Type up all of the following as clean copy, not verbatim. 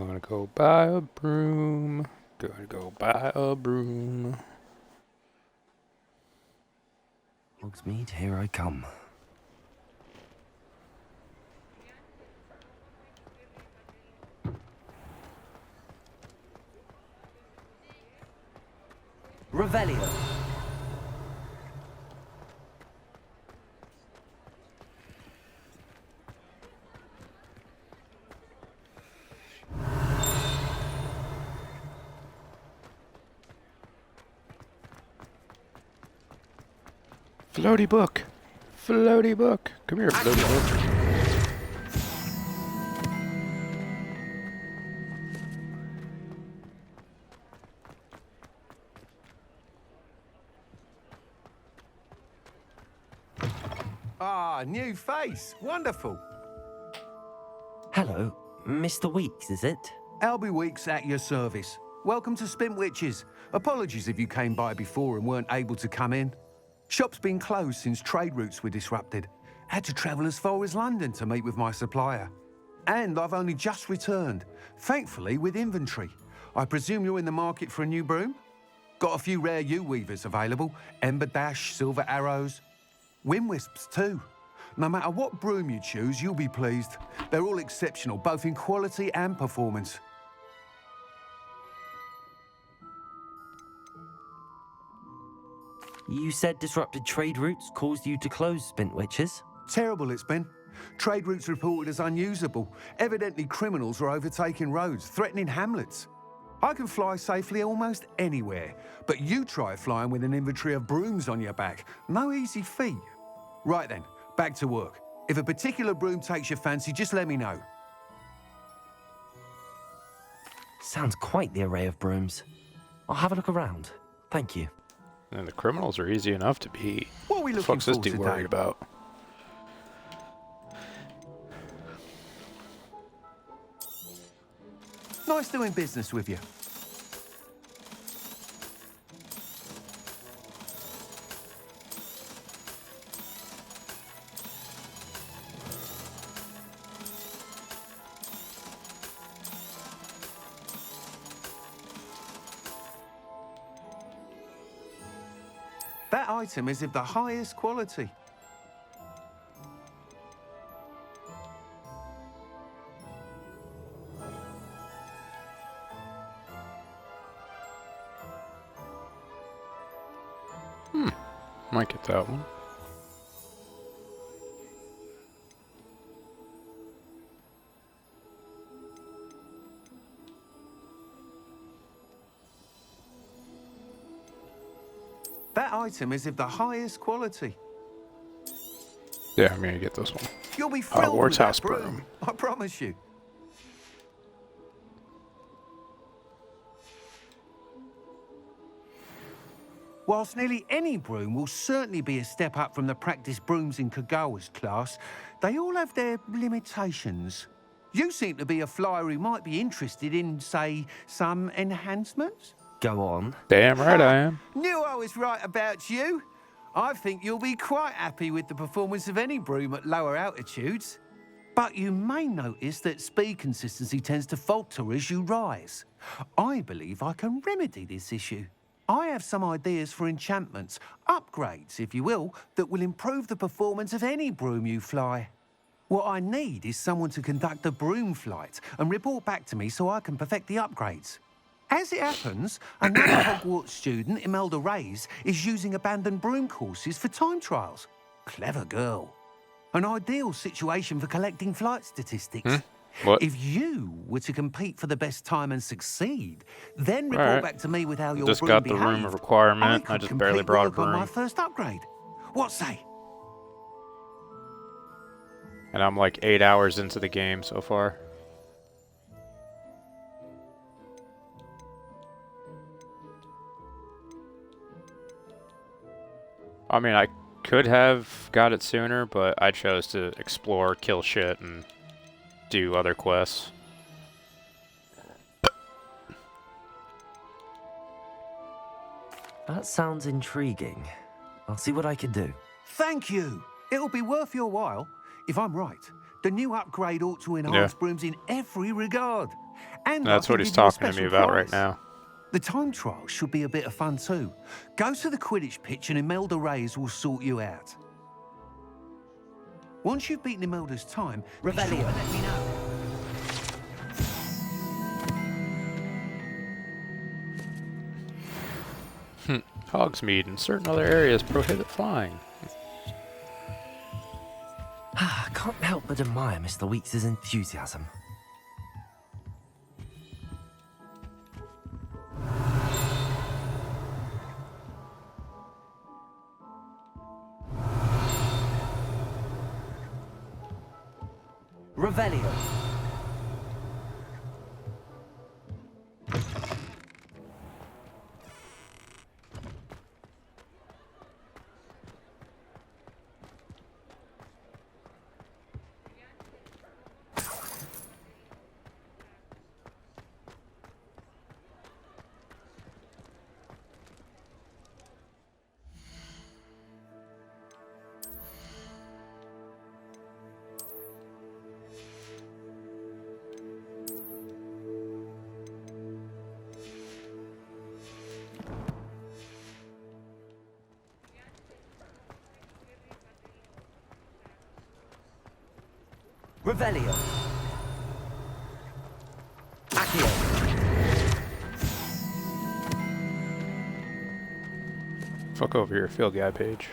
Gonna go buy a broom. Gonna go buy a broom. Hogsmeade, here I come. Revelio. Floaty book. Floaty book. Come here, floaty book. Ah, new face. Wonderful. Hello, Mr. Weeks, is it? Albie Weeks at your service. Welcome to Spintwitches. Apologies if you came by before and weren't able to come in. Shop's been closed since trade routes were disrupted. Had to travel as far as London to meet with my supplier. And I've only just returned, thankfully with inventory. I presume you're in the market for a new broom? Got a few rare U-weavers available. Ember Dash, Silver Arrows. Wind Wisps too. No matter what broom you choose, you'll be pleased. They're all exceptional, both in quality and performance. You said disrupted trade routes caused you to close Spintwitches? Terrible it's been. Trade routes reported as unusable. Evidently criminals are overtaking roads, threatening hamlets. I can fly safely almost anywhere, but you try flying with an inventory of brooms on your back. No easy feat. Right then, back to work. If a particular broom takes your fancy, just let me know. Sounds quite the array of brooms. I'll have a look around. Thank you. And the criminals are easy enough to beat. What are we The looking fuck's this for dude today? worried about? Nice doing business with you. That item is of the highest quality. Might get that one. That item is of the highest quality. Yeah, I'm gonna get this one. You'll be thrilled Hogwarts with that House broom. broom. I promise you. Whilst nearly any broom will certainly be a step up from the practice brooms in Kagawa's class, they all have their limitations. You seem to be a flyer who might be interested in, say, some enhancements? Go on. Damn right I am. Knew I was right about you. I think you'll be quite happy with the performance of any broom at lower altitudes. But you may notice that speed consistency tends to falter as you rise. I believe I can remedy this issue. I have some ideas for enchantments, upgrades, if you will, that will improve the performance of any broom you fly. What I need is someone to conduct a broom flight and report back to me so I can perfect the upgrades. As it happens, another Hogwarts student, Imelda Reyes, is using abandoned broom courses for time trials. Clever girl. An ideal situation for collecting flight statistics. What? If you were to compete for the best time and succeed, then report Alright. back to me with how your Just broom got the room behaved. requirement. I could just barely complete brought a work on my broom. first upgrade. What say? And I'm like 8 hours into the game so far. I mean, I could have got it sooner, but I chose to explore, kill shit, and do other quests. That sounds intriguing. I'll see what I can do. Thank you. It'll be worth your while. If I'm right, the new upgrade ought to enhance brooms in every regard. And I That's can what he's give you a talking to me special about right prize. now. The time trial should be a bit of fun too. Go to the Quidditch pitch and Imelda Reyes will sort you out. Once you've beaten Imelda's time, be sure to Revelio. let me know. Hogsmeade and certain other areas prohibit flying. I can't help but admire Mr. Weeks' enthusiasm. Revelio. Revelio. Accio. Fuck over your field guide page.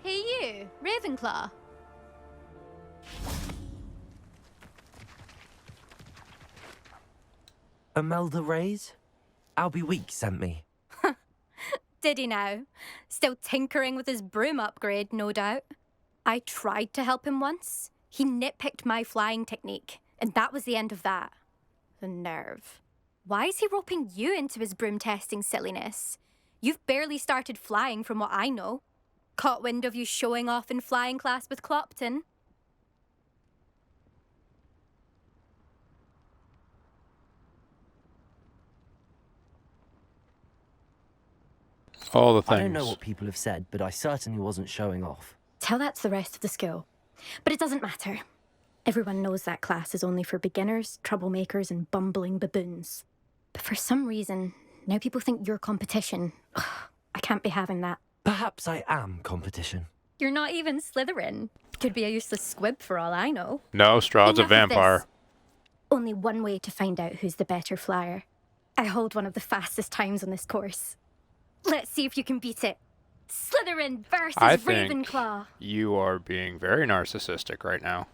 Hey you, Ravenclaw. Imelda Reyes? Albie Weeks sent me. Did he now? Still tinkering with his broom upgrade, no doubt. I tried to help him once. He nitpicked my flying technique, and that was the end of that. The nerve. Why is he roping you into his broom testing silliness? You've barely started flying from what I know. Caught wind of you showing off in flying class with Clopton. All the things. I don't know what people have said, but I certainly wasn't showing off. Tell that to the rest of the school. But it doesn't matter. Everyone knows that class is only for beginners, troublemakers, and bumbling baboons. But for some reason, now people think you're competition. Ugh, I can't be having that. Perhaps I am competition. You're not even Slytherin. Could be a useless squib for all I know. No, Strahd's a Enough of this. vampire. Only one way to find out who's the better flyer. I hold one of the fastest times on this course. Let's see if you can beat it. Slytherin versus I think Ravenclaw. you are being very narcissistic right now.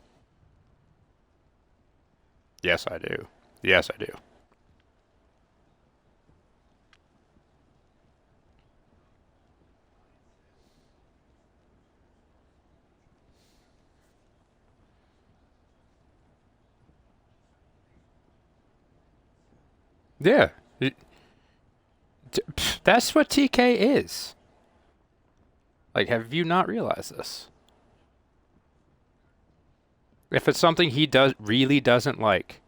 Yes, I do. Yes, I do. Yeah. That's what TK is. Like, have you not realized this? If it's something he really doesn't like,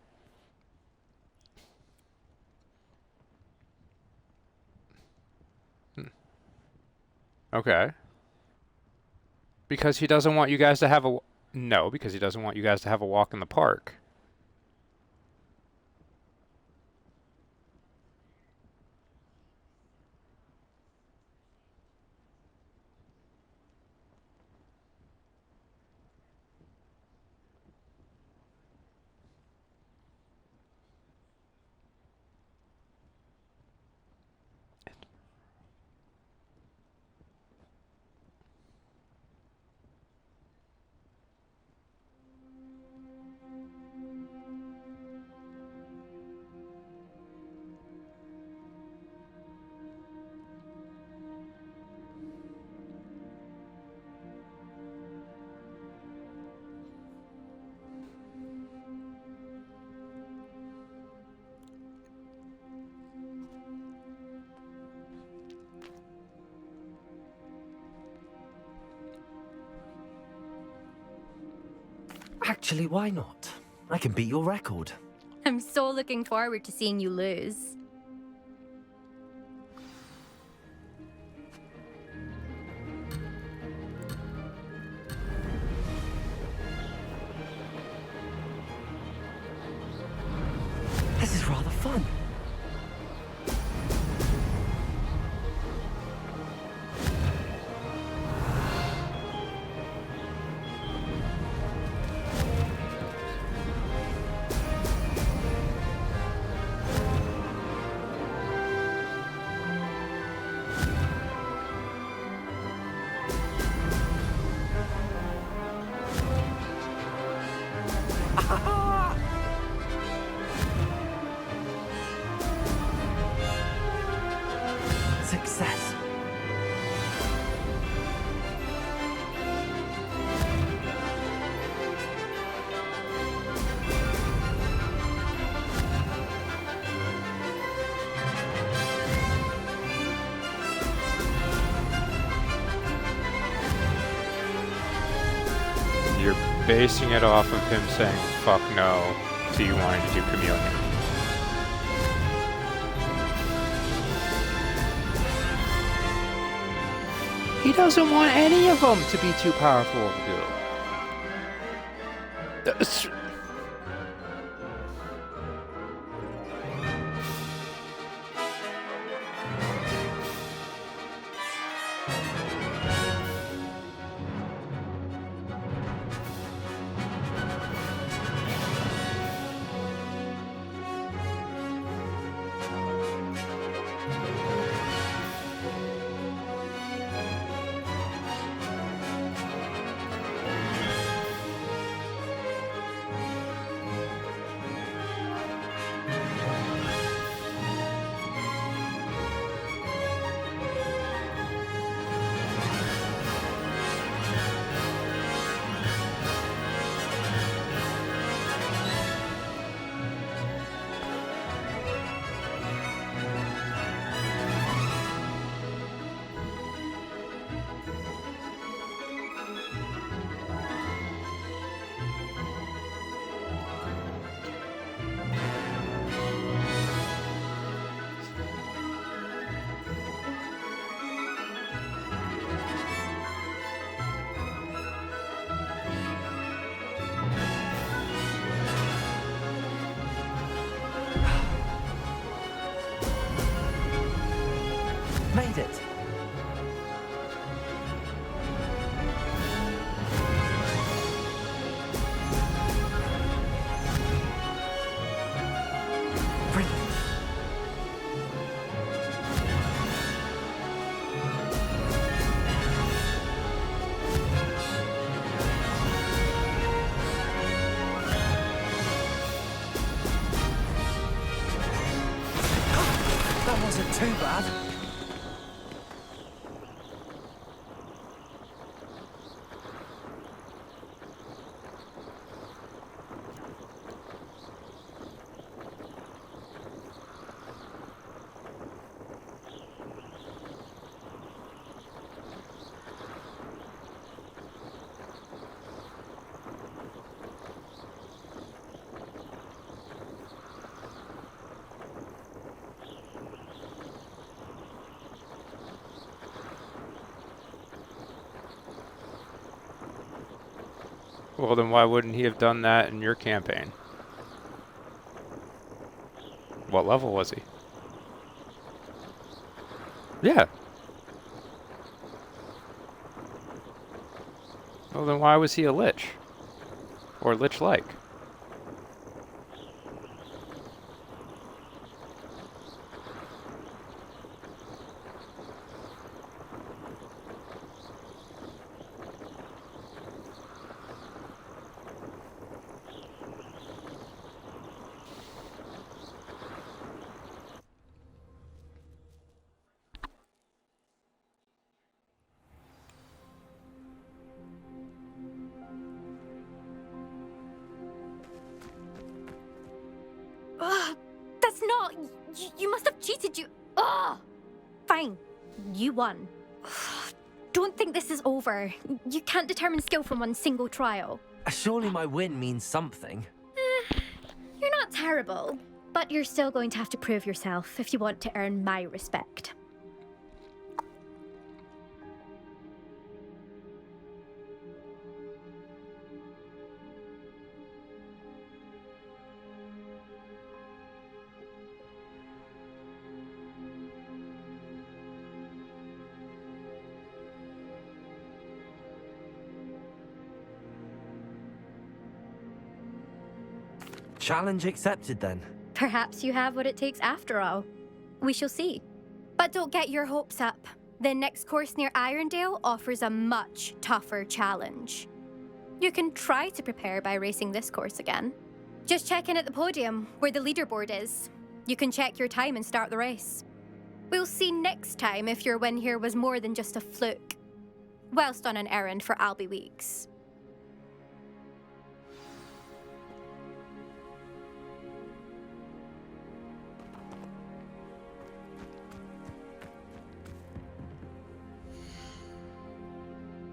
okay, because he doesn't want you guys to have No, because he doesn't want you guys to have a walk in the park. Actually, why not? I can beat your record. I'm so looking forward to seeing you lose. This is rather fun. Success. You're basing it off of him saying fuck no to you wanting to do communion. He doesn't want any of them to be too powerful of a good. Made it. Brilliant. That wasn't too bad. Well, then why wouldn't he have done that in your campaign? What level was he? Yeah. Well, then why was he a lich? Or lich-like? Ugh, that's not. You must have cheated. Ugh. Fine. You won. Ugh, don't think this is over. You can't determine skill from one single trial. Surely my win means something. You're not terrible, but you're still going to have to prove yourself if you want to earn my respect. Challenge accepted then. Perhaps you have what it takes after all. We shall see. But don't get your hopes up. The next course near Irondale offers a much tougher challenge. You can try to prepare by racing this course again. Just check in at the podium, where the leaderboard is. You can check your time and start the race. We'll see next time if your win here was more than just a fluke, whilst on an errand for Albie Weeks.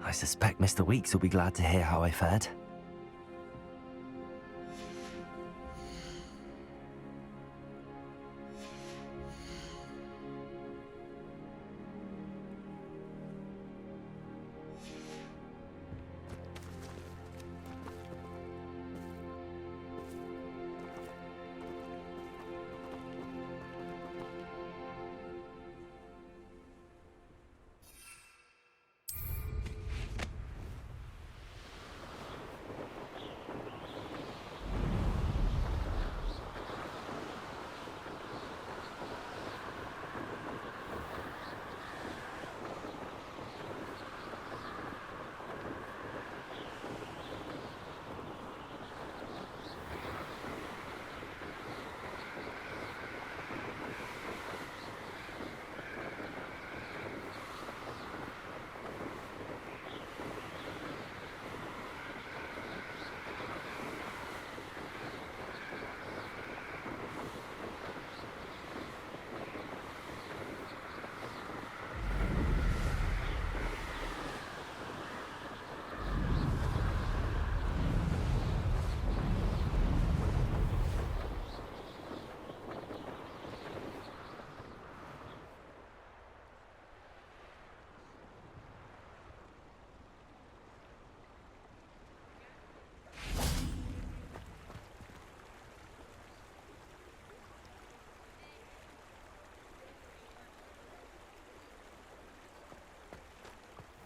I suspect Mr. Weeks will be glad to hear how I fared.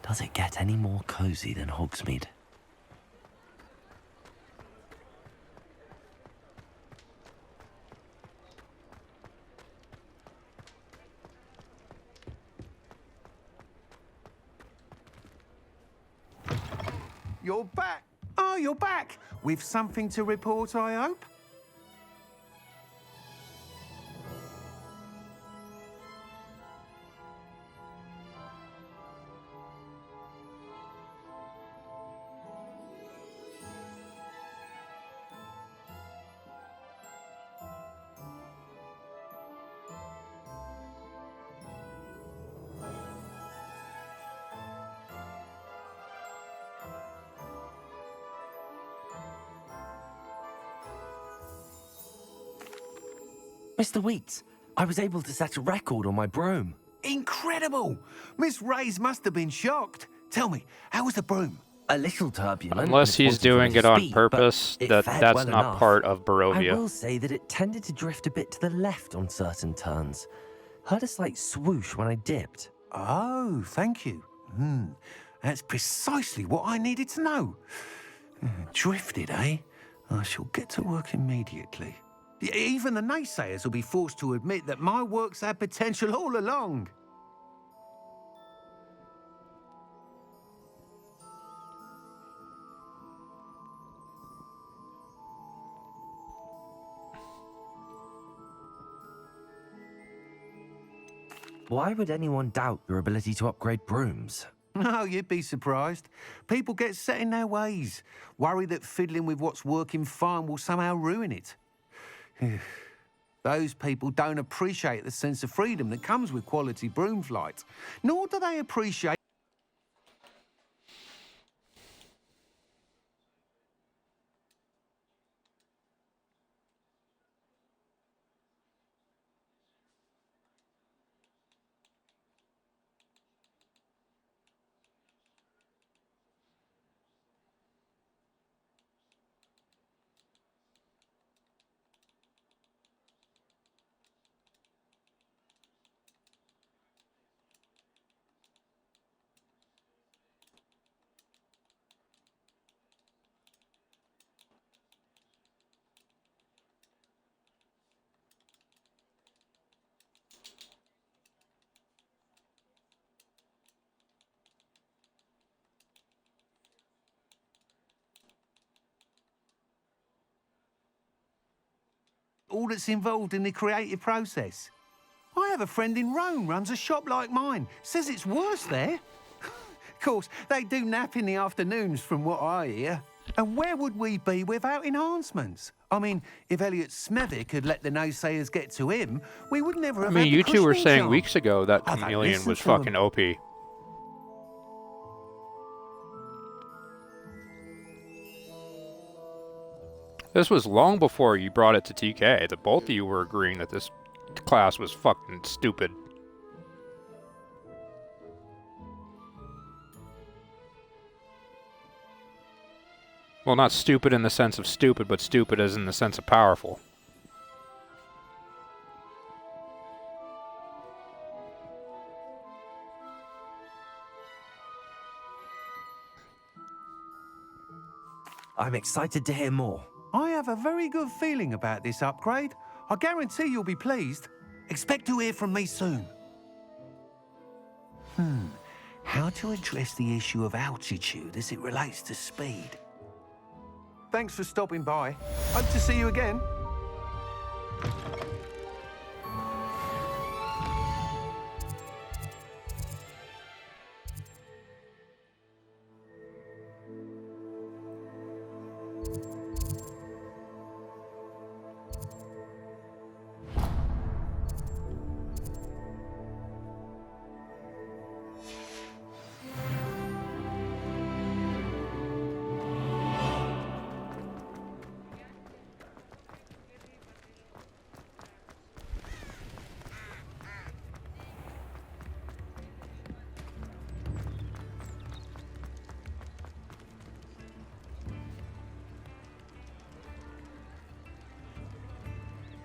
Does it get any more cozy than Hogsmeade? You're back. Oh, you're back. With something to report, I hope? Mr. Weeks, I was able to set a record on my broom. Incredible! Miss Reyes must have been shocked. Tell me, how was the broom? A little turbulent. Unless he's doing it on purpose, that's not enough. part of I Barovia. will say that it tended to drift a bit to the left on certain turns. Heard a slight swoosh when I dipped. Oh, thank you. That's precisely what I needed to know. Drifted, eh? I shall get to work immediately. Even the naysayers will be forced to admit that my work's had potential all along. Why would anyone doubt your ability to upgrade brooms? Oh, you'd be surprised. People get set in their ways, worry that fiddling with what's working fine will somehow ruin it. Those people don't appreciate the sense of freedom that comes with quality broom flight, nor do they appreciate all that's involved in the creative process. I have a friend in Rome runs a shop like mine. Says it's worse there. Of course, they do nap in the afternoons from what I hear. And where would we be without enhancements? I mean, if Elliot Smethwick had let the naysayers get to him, we would never I have mean, had the you two were cushioning saying charm. weeks ago that I don't Chameleon listen was to 'em. fucking OP. This was long before you brought it to TK. The both of you were agreeing that this class was fucking stupid. Well, not stupid in the sense of stupid, but stupid as in the sense of powerful. I'm excited to hear more. I have a very good feeling about this upgrade. I guarantee you'll be pleased. Expect to hear from me soon. How to address the issue of altitude as it relates to speed. Thanks for stopping by. Hope to see you again.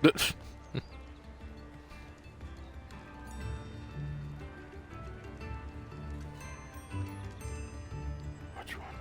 Which one?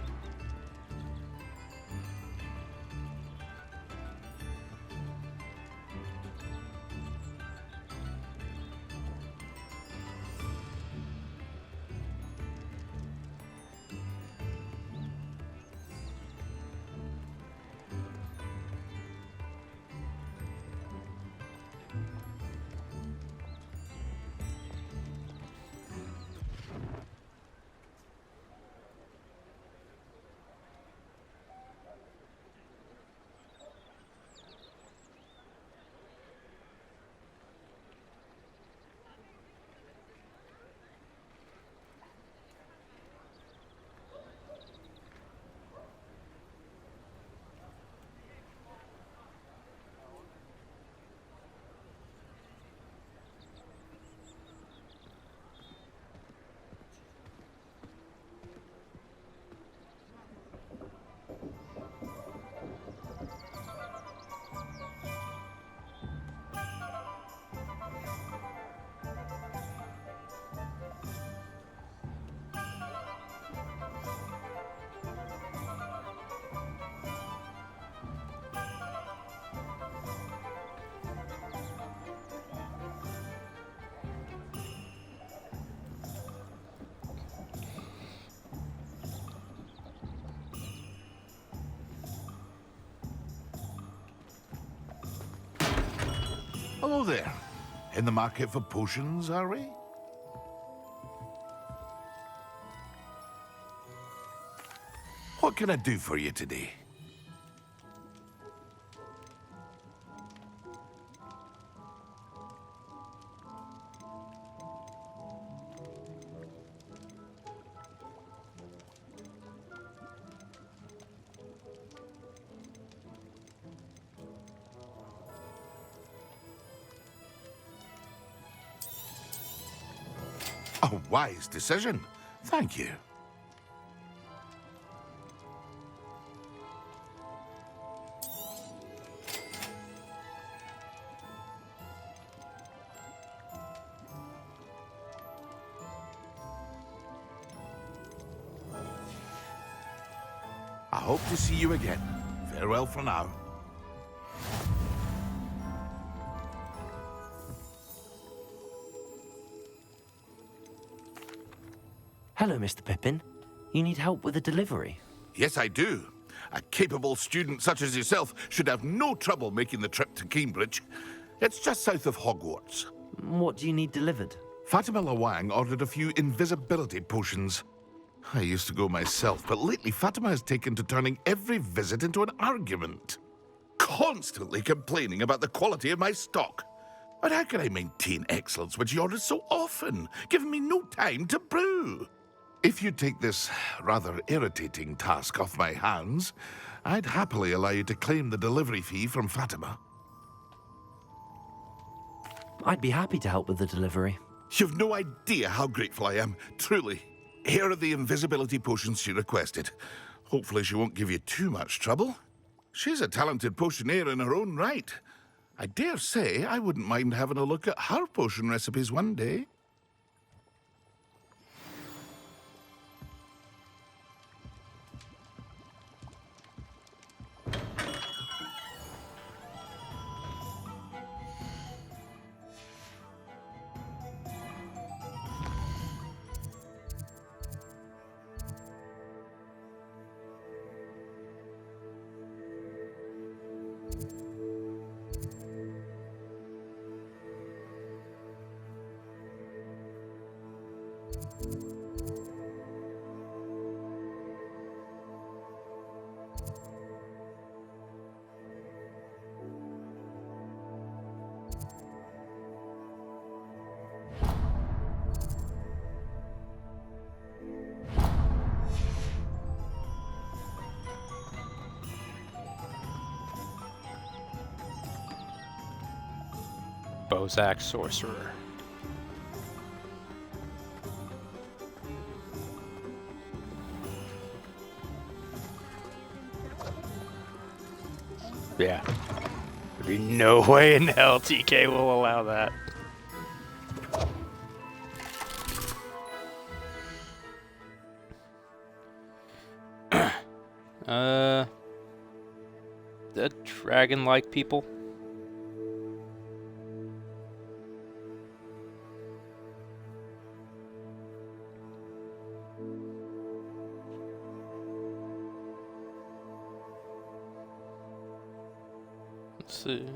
Hello there. In the market for potions, are we? What can I do for you today? A wise decision. Thank you. I hope to see you again. Farewell for now. Hello, Mr. Pippin. You need help with a delivery? Yes, I do. A capable student such as yourself should have no trouble making the trip to Cambridge. It's just south of Hogwarts. What do you need delivered? Fatima Lawang ordered a few invisibility potions. I used to go myself, but lately Fatima has taken to turning every visit into an argument. Constantly complaining about the quality of my stock. But how can I maintain excellence when she orders so often, giving me no time to brew? If you take this rather irritating task off my hands, I'd happily allow you to claim the delivery fee from Fatima. I'd be happy to help with the delivery. You've no idea how grateful I am, truly. Here are the invisibility potions she requested. Hopefully she won't give you too much trouble. She's a talented potioneer in her own right. I dare say I wouldn't mind having a look at her potion recipes one day. Bozak Sorcerer. Yeah. There'd be no way in hell TK will allow that. The dragon-like people. Let's see.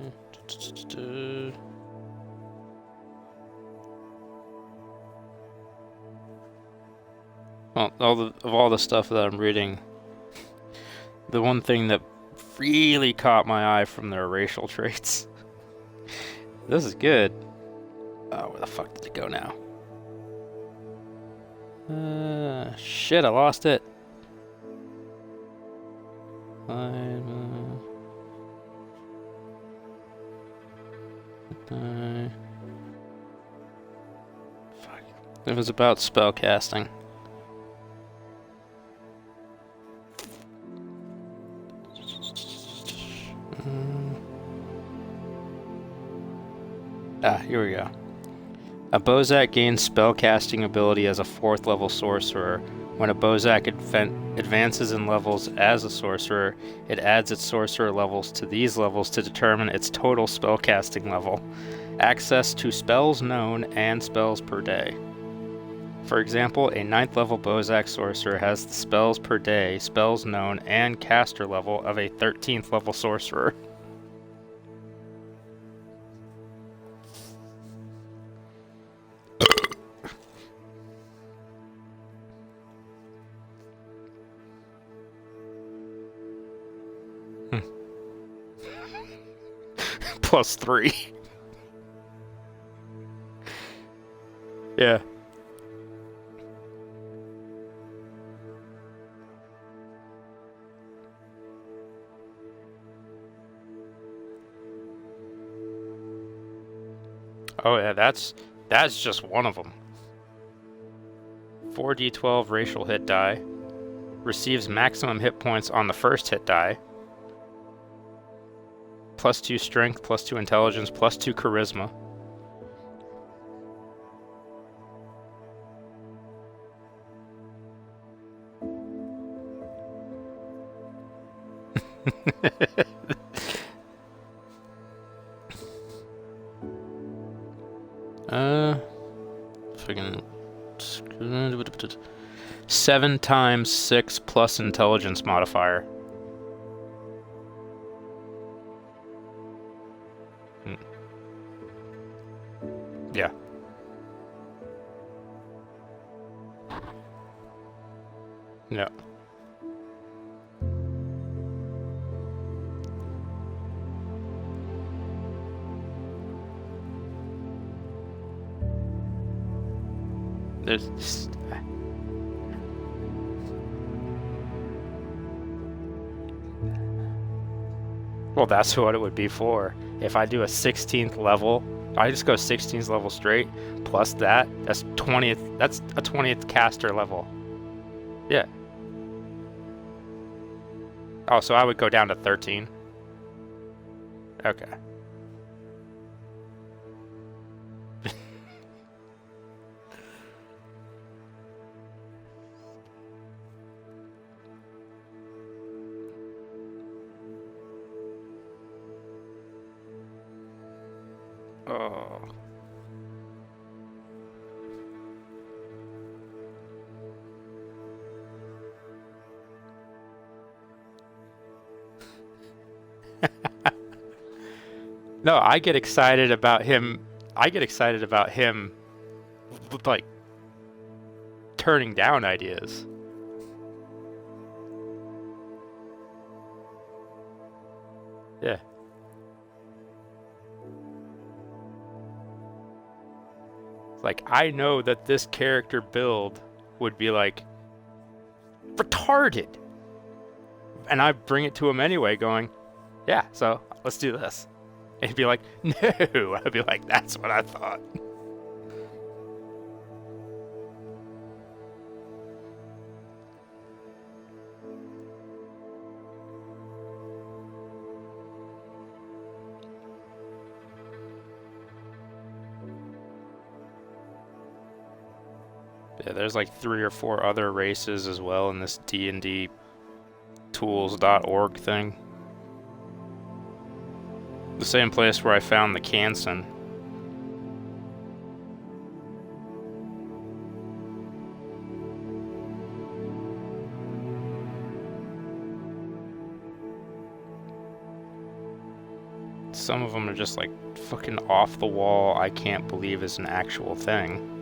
Well, of all the stuff that I'm reading, the one thing that really caught my eye from their racial traits. This is good. Oh, where the fuck did it go now? Shit, I lost it. Fuck. It was about spell casting. Here we go. A Bozak gains spellcasting ability as a 4th level sorcerer. When a Bozak advances in levels as a sorcerer, it adds its sorcerer levels to these levels to determine its total spellcasting level. Access to spells known and spells per day. For example, a 9th level Bozak sorcerer has the spells per day, spells known, and caster level of a 13th level sorcerer. +3. Yeah. Oh yeah, that's just one of them. 4d12 racial hit die. Receives maximum hit points on the first hit die. +2 strength, +2 intelligence, +2 charisma. If I can... 7 times 6 plus intelligence modifier. Yeah. Yeah. There's... Well, that's what it would be for. If I do a 16th level, I just go 16th level straight, plus that's 20th, that's a 20th caster level. Yeah. Oh, so I would go down to 13. Okay. Oh. No, I get excited about him. I get excited about him, like, turning down ideas. Yeah. Like, I know that this character build would be, like, retarded. And I bring it to him anyway, going, yeah, so let's do this. And he'd be like, no. I'd be like, that's what I thought. Yeah, there's like 3 or 4 other races as well in this D&D tools.org thing. The same place where I found the Kansen. Some of them are just like fucking off the wall, I can't believe is an actual thing.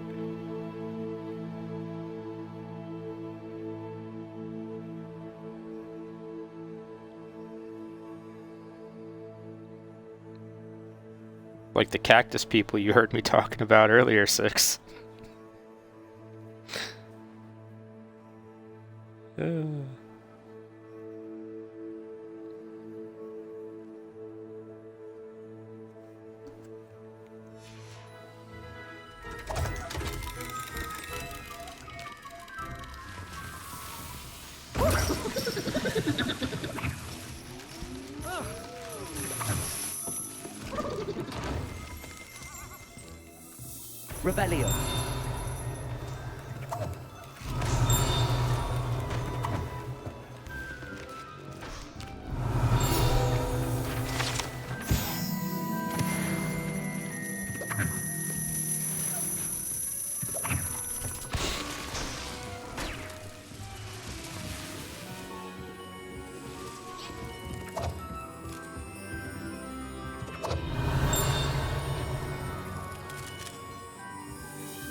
Like the cactus people you heard me talking about earlier, Six. Rebellion.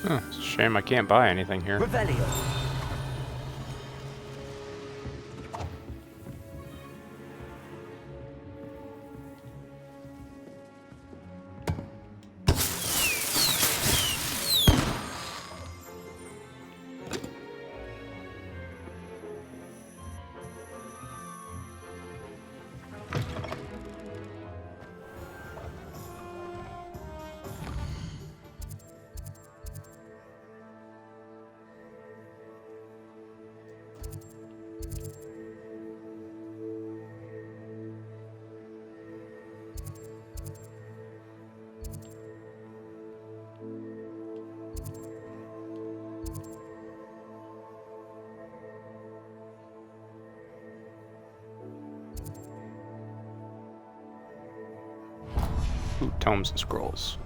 Huh, it's a shame I can't buy anything here. Rebellion. Ooh, tomes and scrolls.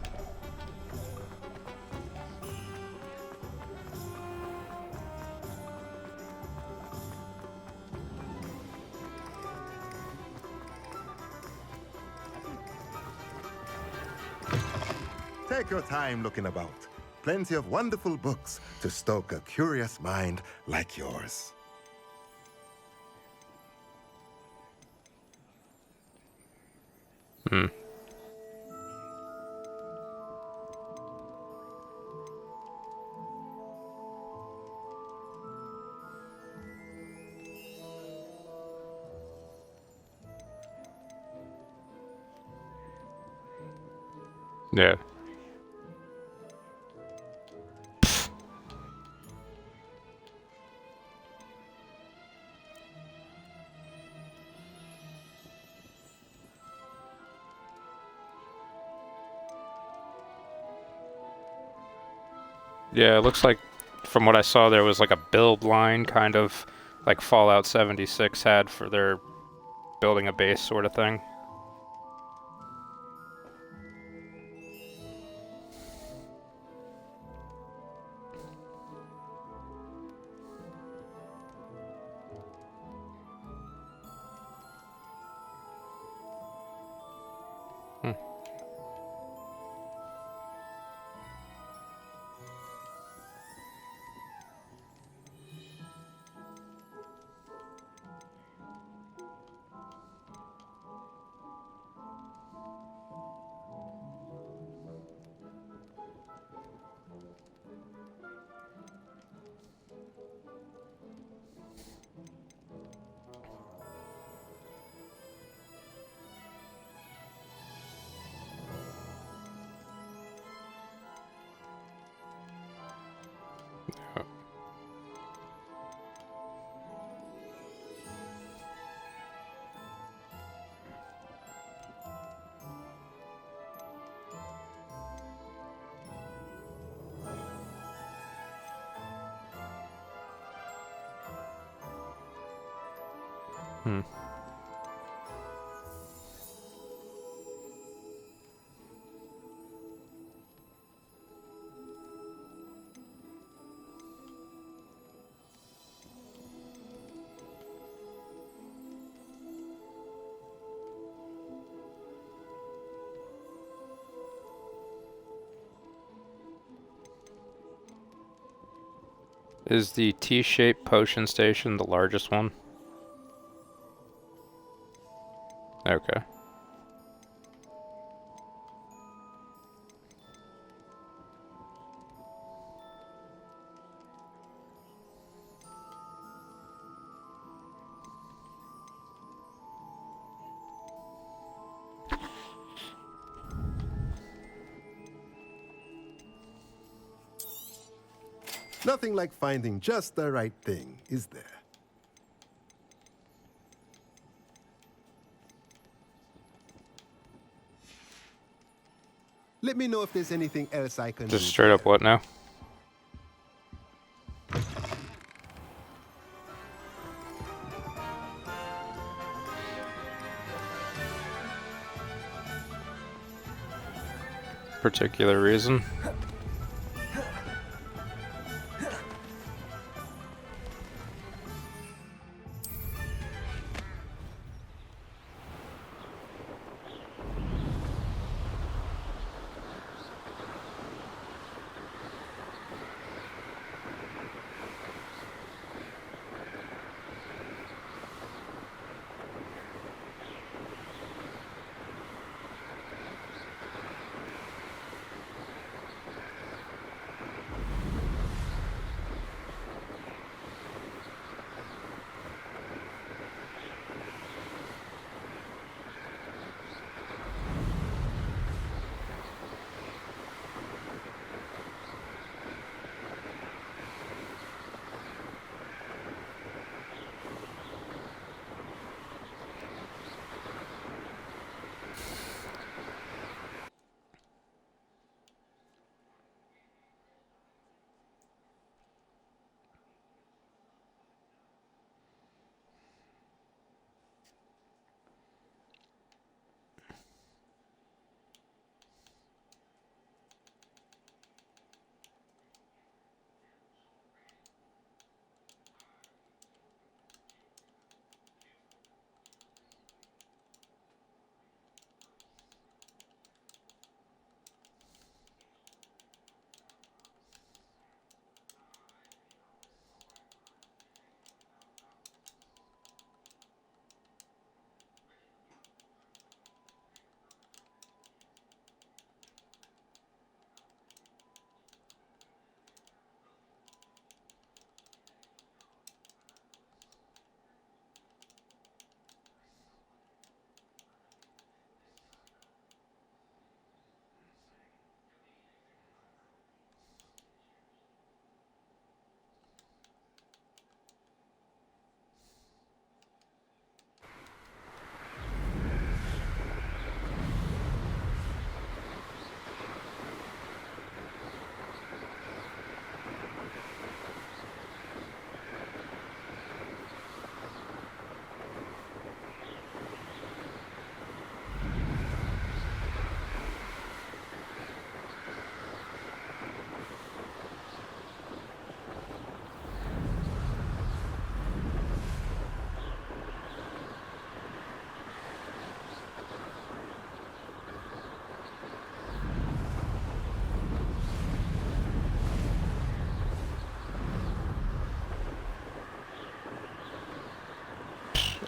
Take your time looking about. Plenty of wonderful books to stoke a curious mind like yours. Hmm. Yeah. Yeah, it looks like from what I saw there was like a build line kind of like Fallout 76 had for their building a base sort of thing. Hmm. Hmm. Is the T-shaped potion station the largest one? Okay. Nothing like finding just the right thing, is there? Let me know if there's anything else I can do. Just straight up what now? Particular reason?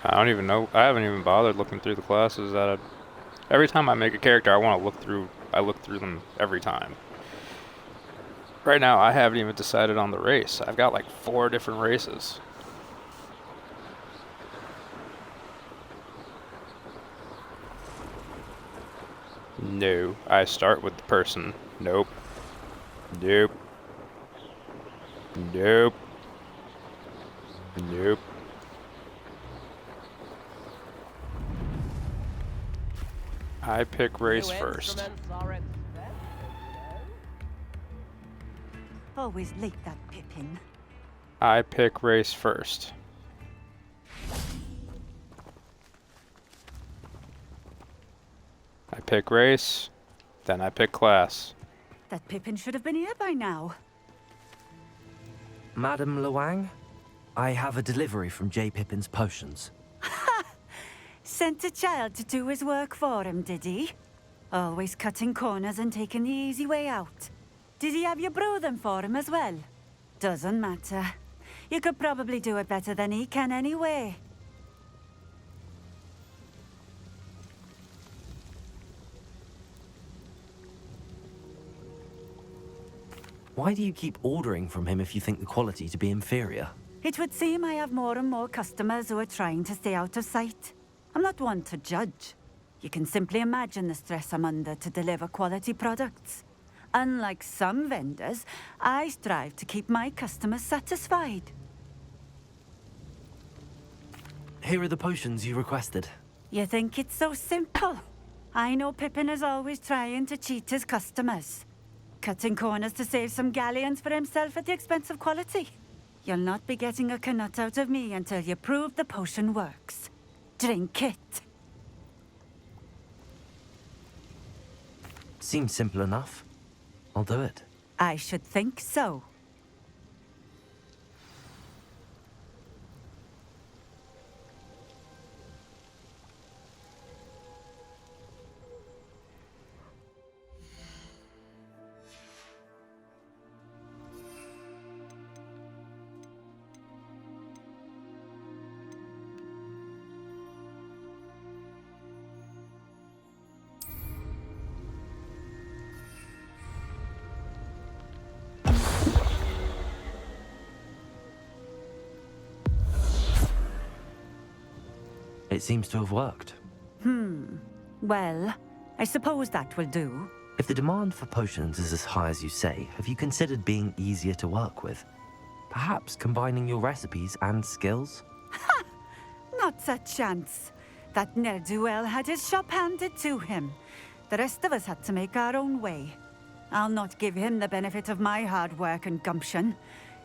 I don't even know. I haven't even bothered looking through the classes every time I make a character, I want to look through. I look through them every time. Right now, I haven't even decided on the race. I've got like 4 different races. No, I start with the person. Nope. Nope. Nope. Nope. I pick race first. Always late, that Pippin. I pick race first. I pick race, then I pick class. That Pippin should have been here by now. Madam Luang, I have a delivery from J. Pippin's potions. Sent a child to do his work for him, did he? Always cutting corners and taking the easy way out. Did he have you brew them for him as well? Doesn't matter. You could probably do it better than he can anyway. Why do you keep ordering from him if you think the quality to be inferior? It would seem I have more and more customers who are trying to stay out of sight. I'm not one to judge. You can simply imagine the stress I'm under to deliver quality products. Unlike some vendors, I strive to keep my customers satisfied. Here are the potions you requested. You think it's so simple? I know Pippin is always trying to cheat his customers. Cutting corners to save some galleons for himself at the expense of quality. You'll not be getting a canut out of me until you prove the potion works. Drink it. Seems simple enough. I'll do it. I should think so. It seems to have worked. Well, I suppose that will do. If the demand for potions is as high as you say, have you considered being easier to work with? Perhaps combining your recipes and skills? Not a chance. That ne'er-do-well had his shop handed to him. The rest of us had to make our own way. I'll not give him the benefit of my hard work and gumption.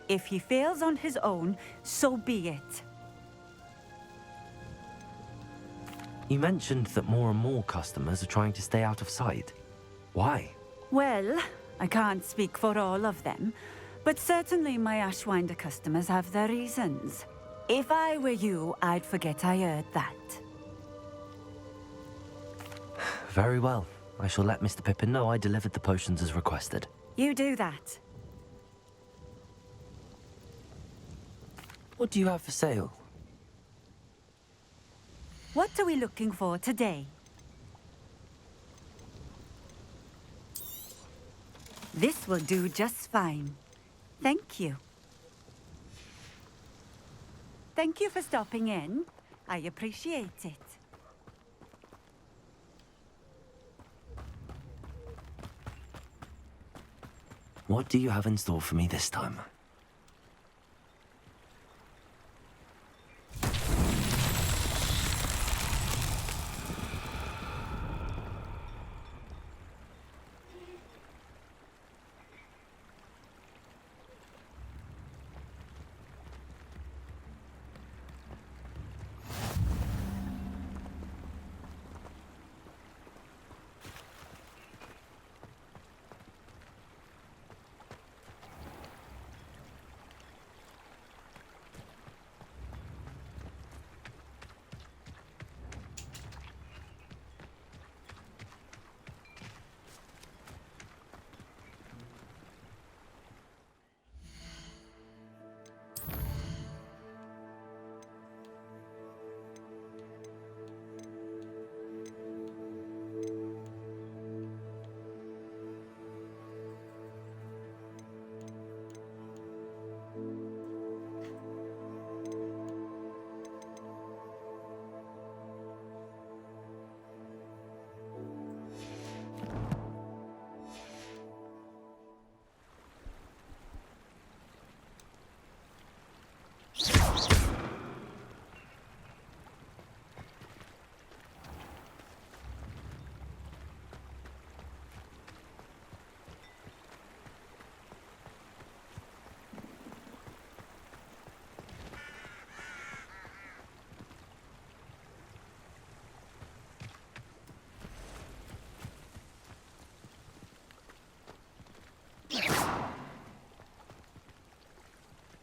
If he fails on his own, so be it. You mentioned that more and more customers are trying to stay out of sight. Why? Well, I can't speak for all of them, but certainly my Ashwinder customers have their reasons. If I were you, I'd forget I heard that. Very well. I shall let Mr. Pippin know I delivered the potions as requested. You do that. What do you have for sale? What are we looking for today? This will do just fine. Thank you. Thank you for stopping in. I appreciate it. What do you have in store for me this time?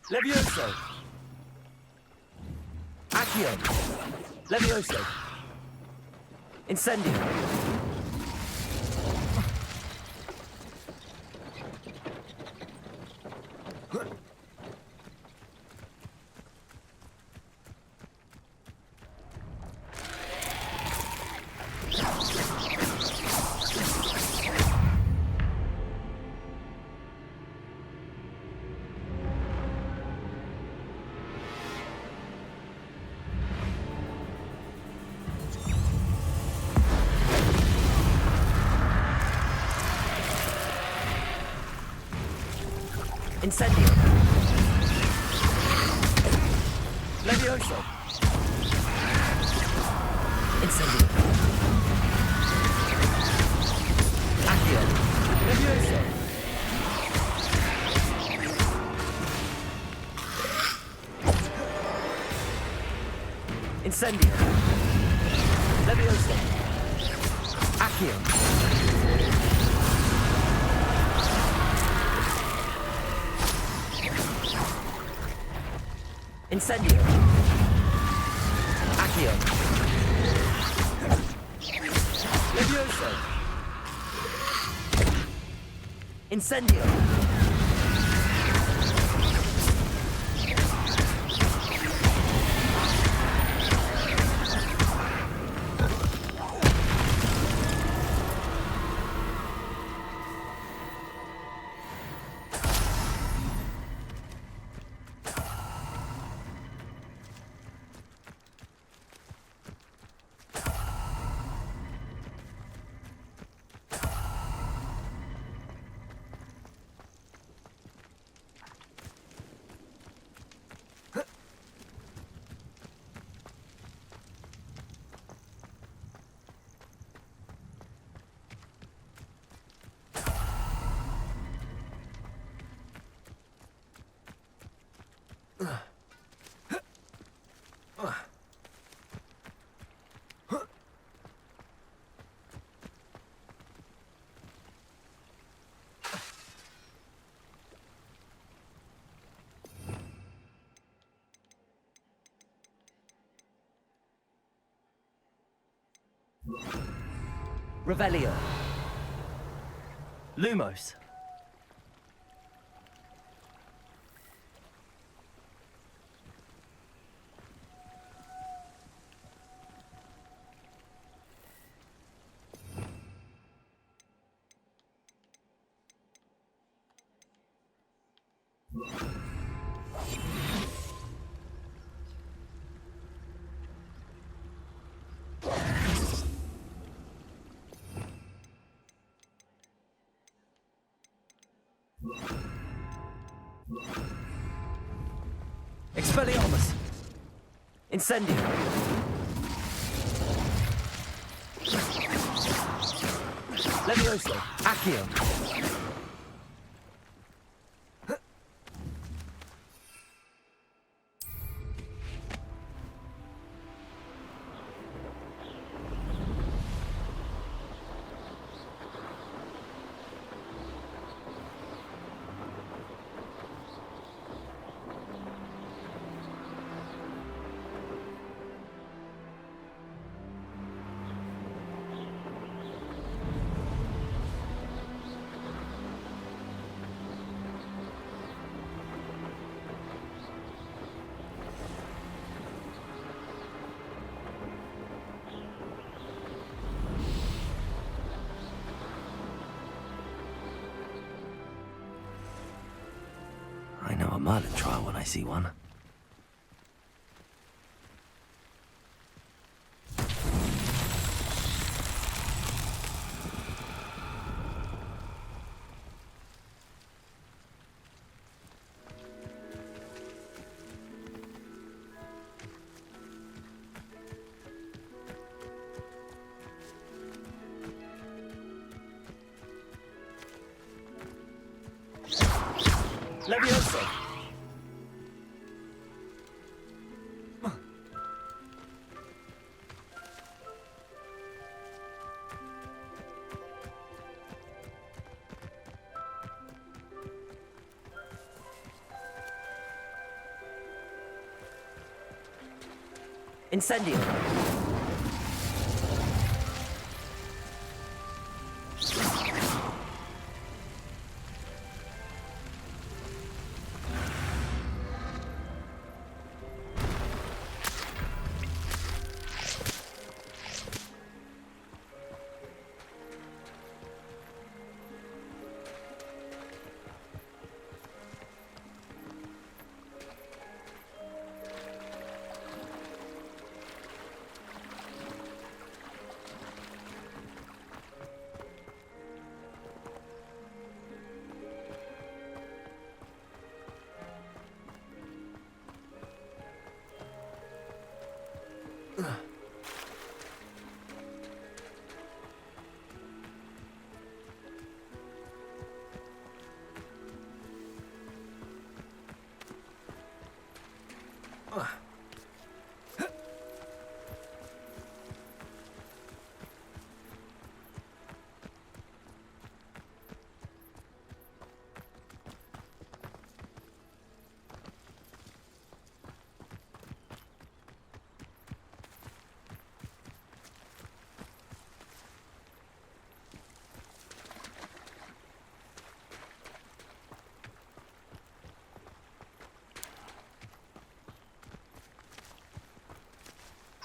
Levioso! Accio! Levioso! Incendio! Incendio! Levioso! Incendio! Accio! Levioso! Incendio! Levioso! Accio! Incendio! Accio! Levioso! Incendio! Revelio. Lumos. Expelliarmus! Incendio! Levioso! Accio! I know a Merlin trial when I see one. Levioso! Incendio!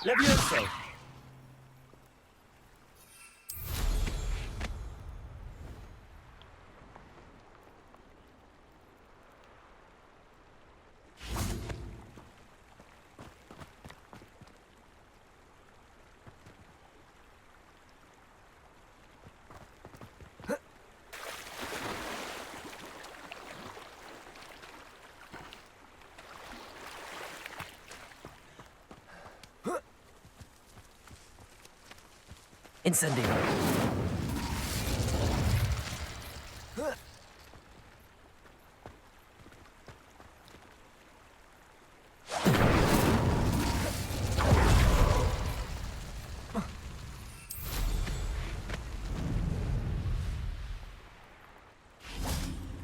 Levioso! Incendio!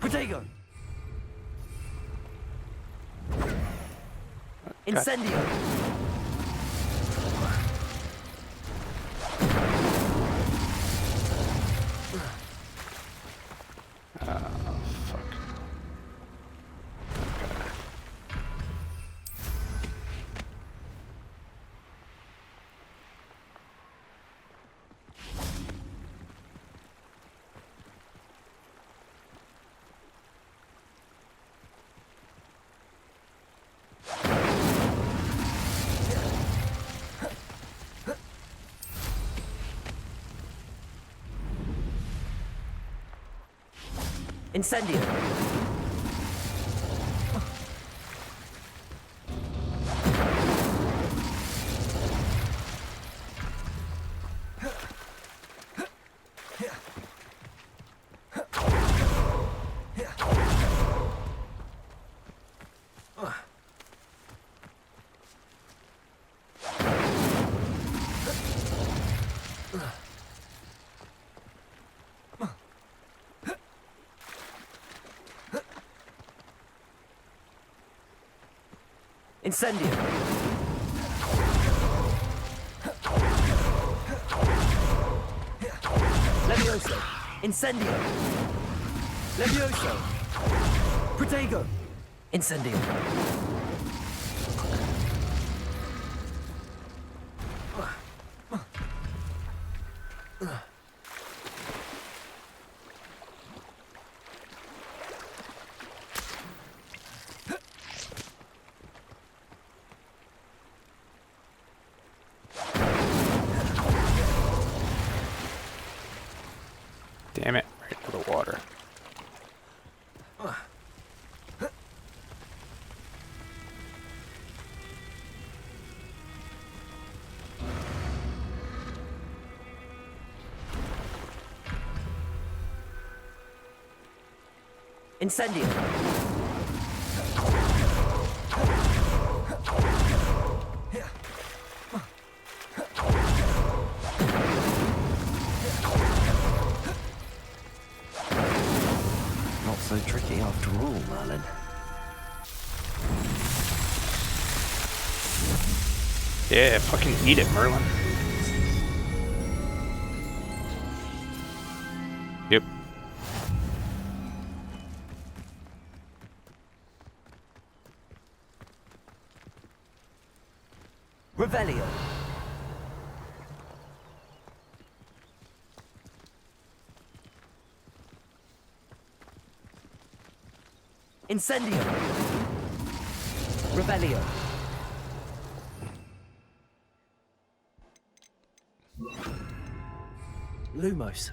Protego! Incendio! Incendio! Incendio! Levioso! Incendio! Levioso! Protego! Incendio! Damn it, right into the water. Incendio! Not so tricky after all, Merlin. Yeah, fucking eat it, Merlin. Yep. Revelio. Incendio. Revelio. Lumos.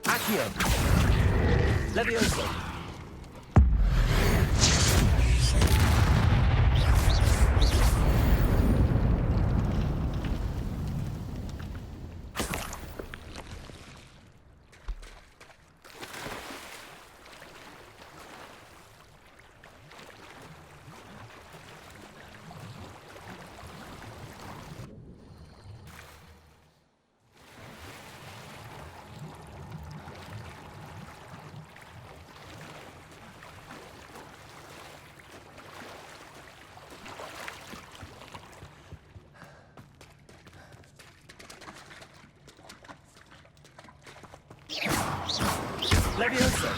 Accio. Levioso. Levioso.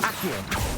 Accio.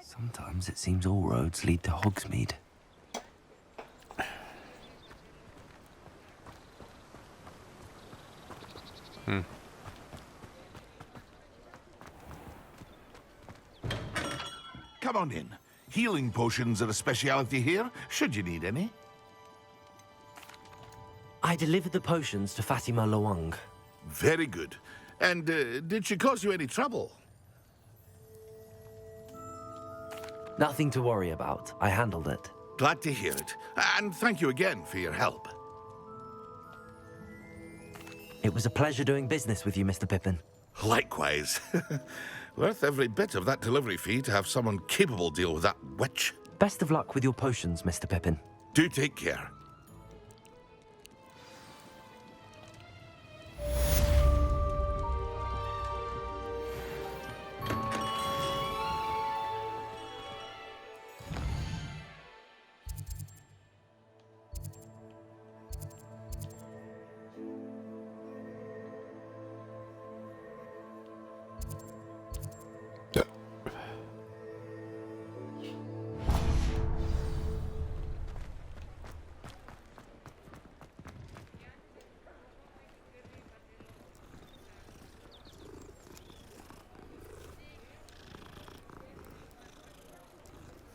Sometimes it seems all roads lead to Hogsmeade. Come on in. Healing potions are a speciality here, should you need any. I delivered the potions to Fatima Lawang. Very good. And did she cause you any trouble? Nothing to worry about. I handled it. Glad to hear it. And thank you again for your help. It was a pleasure doing business with you, Mr. Pippin. Likewise. Worth every bit of that delivery fee to have someone capable deal with that witch. Best of luck with your potions, Mr. Pippin. Do take care.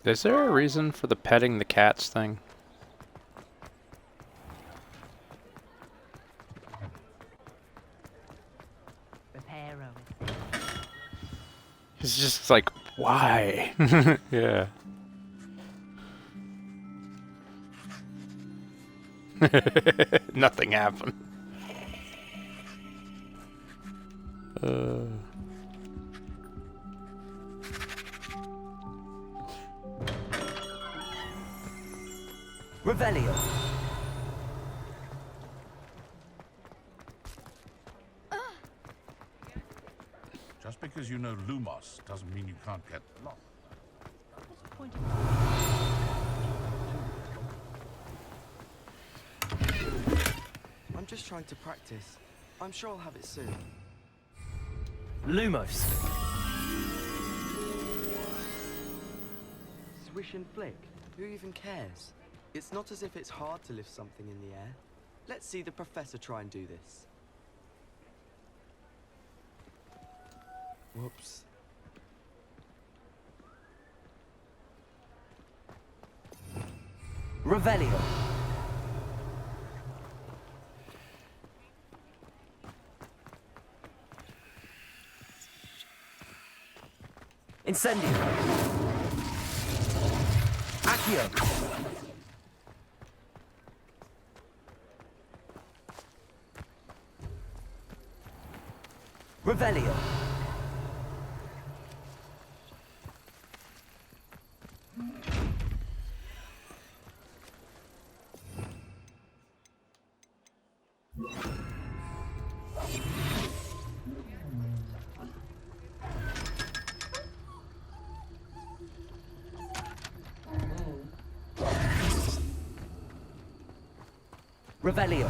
Is there a reason for the petting the cats thing? It's just like, why? Yeah. Nothing happened. Revelio. Just because you know Lumos doesn't mean you can't get lost. I'm just trying to practice. I'm sure I'll have it soon. Lumos. Swish and flick. Who even cares? It's not as if it's hard to lift something in the air. Let's see the professor try and do this. Whoops. Revelio. Incendio. Accio. Revelio. Revelio.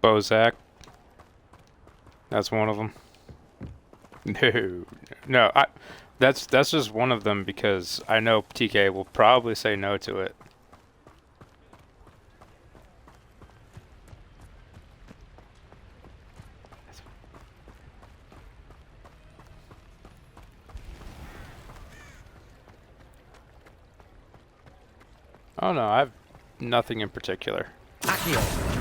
Bozak. That's one of them. No, that's just one of them because I know TK will probably say no to it. Oh no, I have nothing in particular. Accio.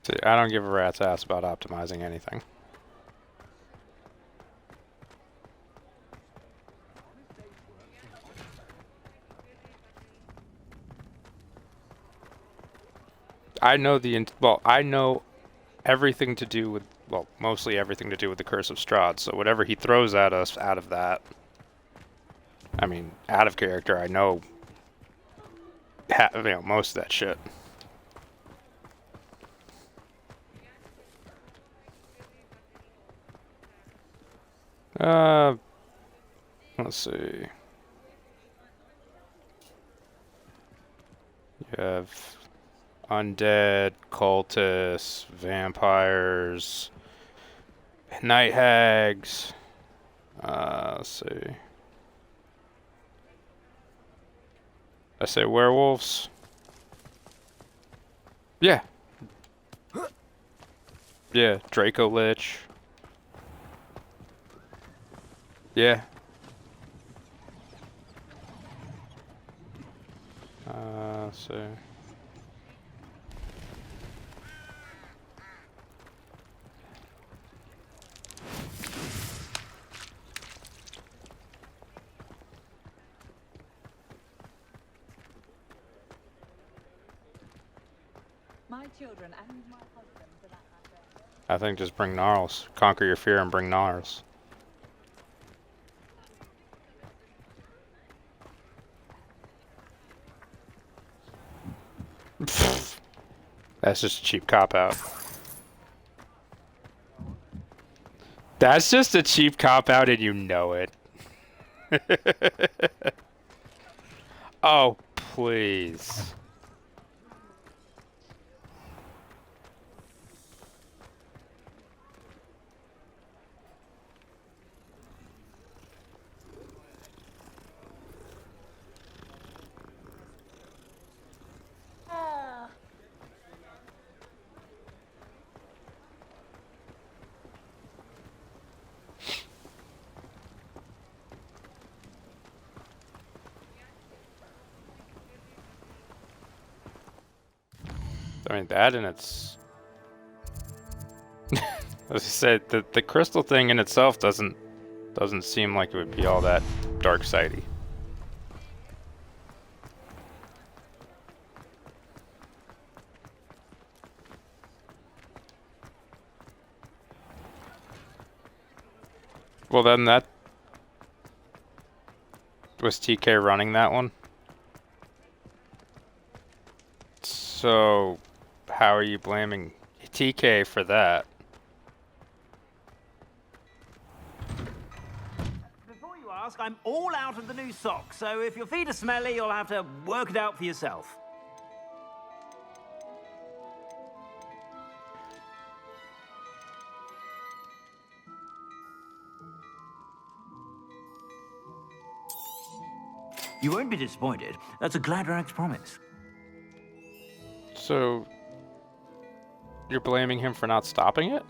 See, I don't give a rat's ass about optimizing anything. I know I know everything to do with, well, mostly everything to do with the Curse of Strahd, so whatever he throws at us out of that, I mean, out of character, I know, most of that shit. Let's see. You have undead, cultists, vampires, night hags. Let's see. I say werewolves. Yeah. Yeah, Draco Lich. Yeah. Let's see. My children and my husband for that matter. I think just bring Gnarls. Conquer your fear and bring Gnarls. That's just a cheap cop-out. That's just a cheap cop-out and you know it. Oh, please. I mean, that and it's... As I said, the crystal thing in itself doesn't seem like it would be all that dark-sidey. Well, then that... Was TK running that one? So... How are you blaming TK for that? Before you ask, I'm all out of the new socks, so if your feet are smelly, you'll have to work it out for yourself. You won't be disappointed. That's a Gladrax promise. So... You're blaming him for not stopping it?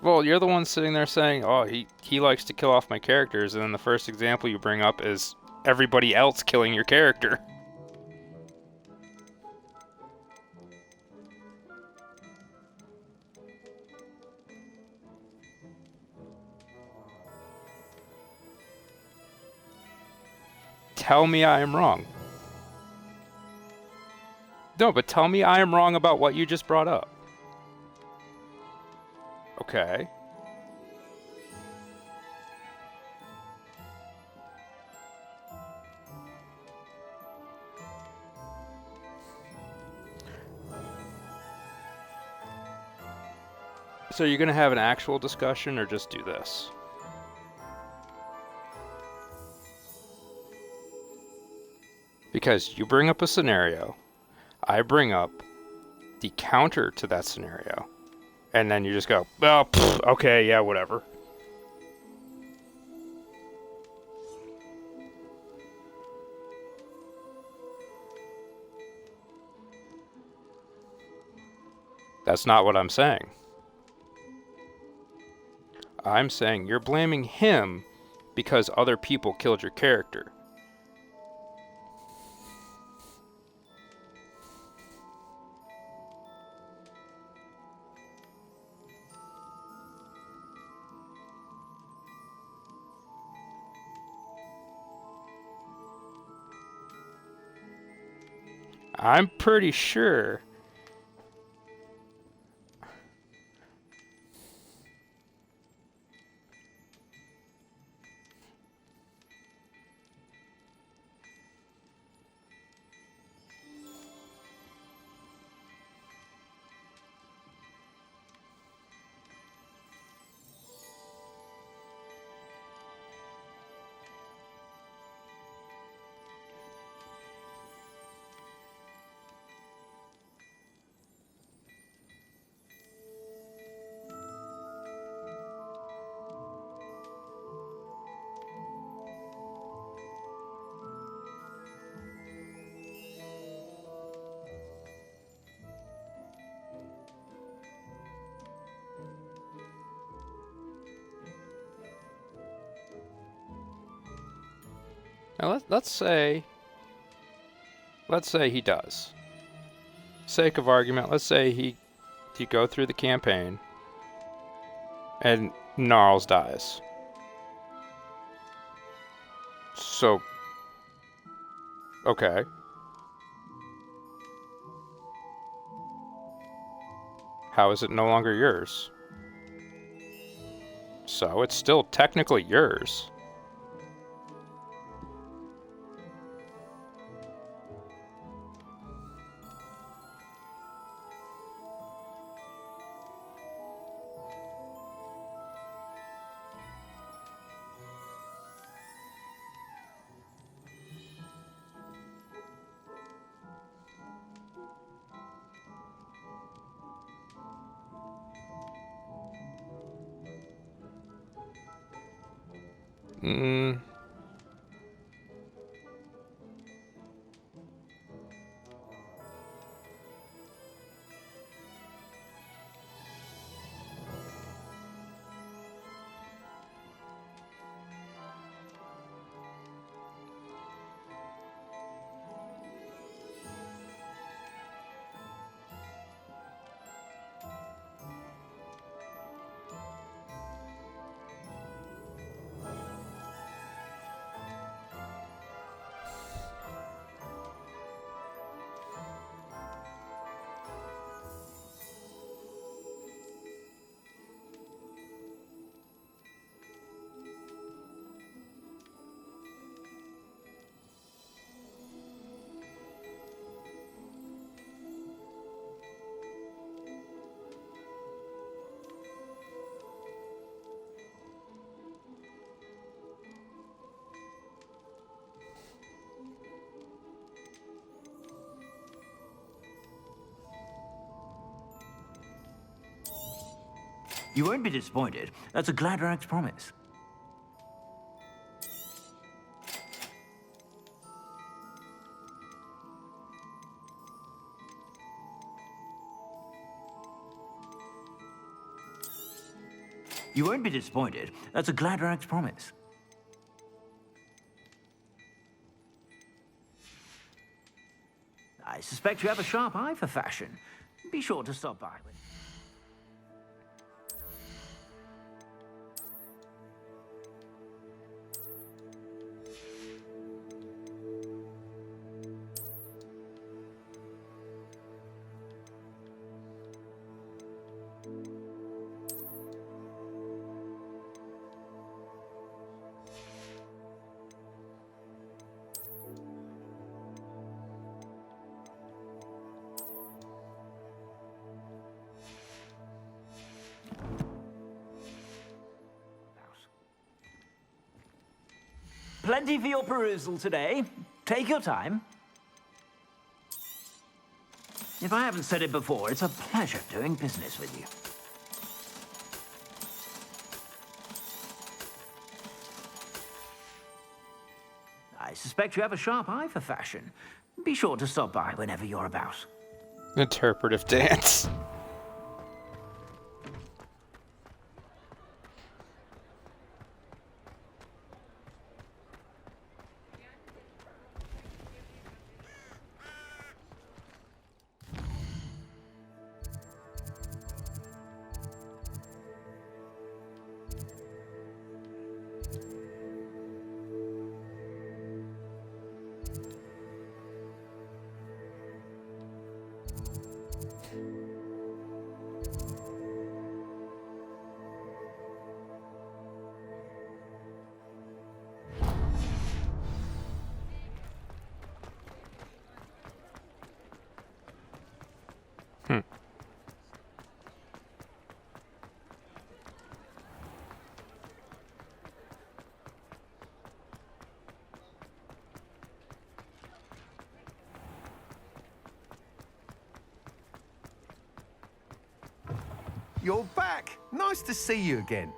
Well, you're the one sitting there saying, oh, he likes to kill off my characters, and then the first example you bring up is everybody else killing your character. tell me I am wrong. No, but tell me I am wrong about what you just brought up. Okay. So you're gonna have an actual discussion or just do this? Because you bring up a scenario, I bring up the counter to that scenario, and then you just go, oh, pfft, okay, yeah, whatever. That's not what I'm saying. I'm saying you're blaming him because other people killed your character. I'm pretty sure now let's say he does. Sake of argument, let's say you go through the campaign and Gnarls dies. So okay. How is it no longer yours? So it's still technically yours. You won't be disappointed. That's a Gladrax promise. You won't be disappointed. That's a Gladrax promise. I suspect you have a sharp eye for fashion. Be sure to stop by. plenty for your perusal today. Take your time. If I haven't said it before, it's a pleasure doing business with you. I suspect you have a sharp eye for fashion. Be sure to stop by whenever you're about. Interpretive dance. You're back. Nice to see you again.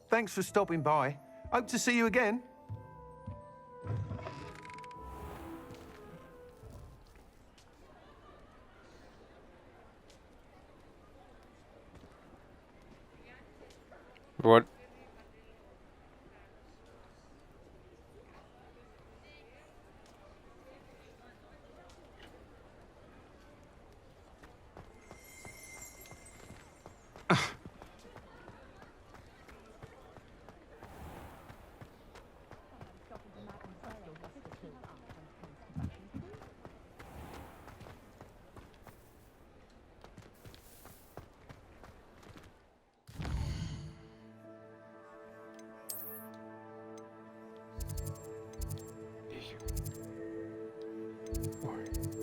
Thanks for stopping by. Hope to see you again. What?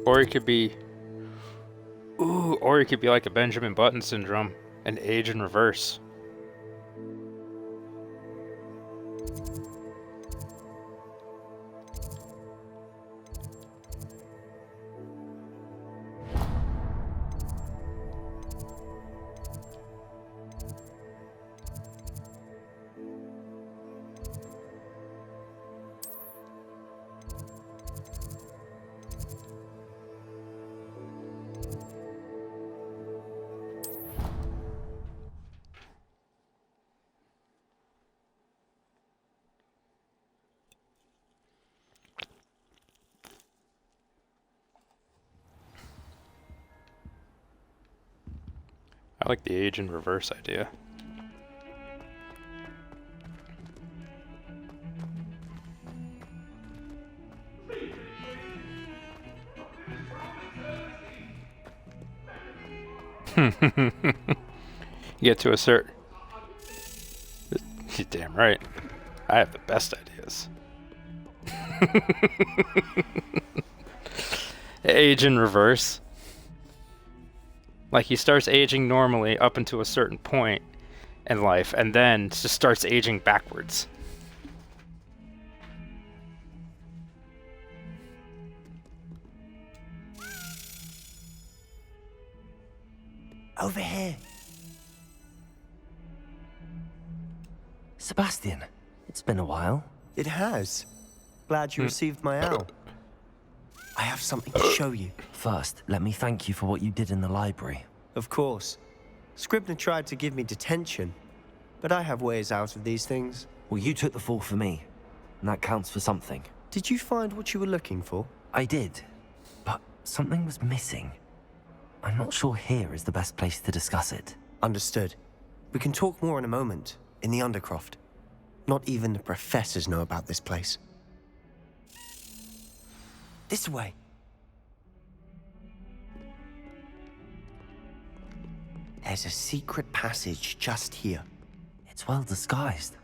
Or it could be... Ooh, or it could be like a Benjamin Button syndrome and age in reverse. I like the age in reverse idea. You get to a certain... You're damn right. I have the best ideas. Age in reverse. Like, he starts aging normally up until a certain point in life, and then just starts aging backwards. Over here. Sebastian, it's been a while. It has. Glad you received my owl. I have something to show you. First, let me thank you for what you did in the library. Of course. Scribner tried to give me detention, but I have ways out of these things. Well, you took the fall for me, and that counts for something. Did you find what you were looking for? I did, but something was missing. I'm not sure here is the best place to discuss it. Understood. We can talk more in a moment, in the Undercroft. Not even the professors know about this place. This way. There's a secret passage just here. It's well disguised.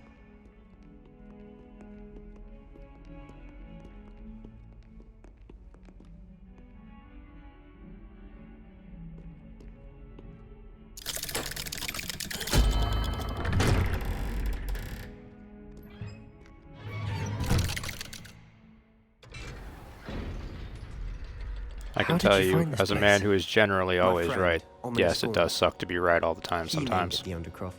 I can How did tell you you, find this as a place? man who is generally always friend, right. Ominous Yes, it Thorn. does suck to be right all the time He named sometimes. it the Undercroft.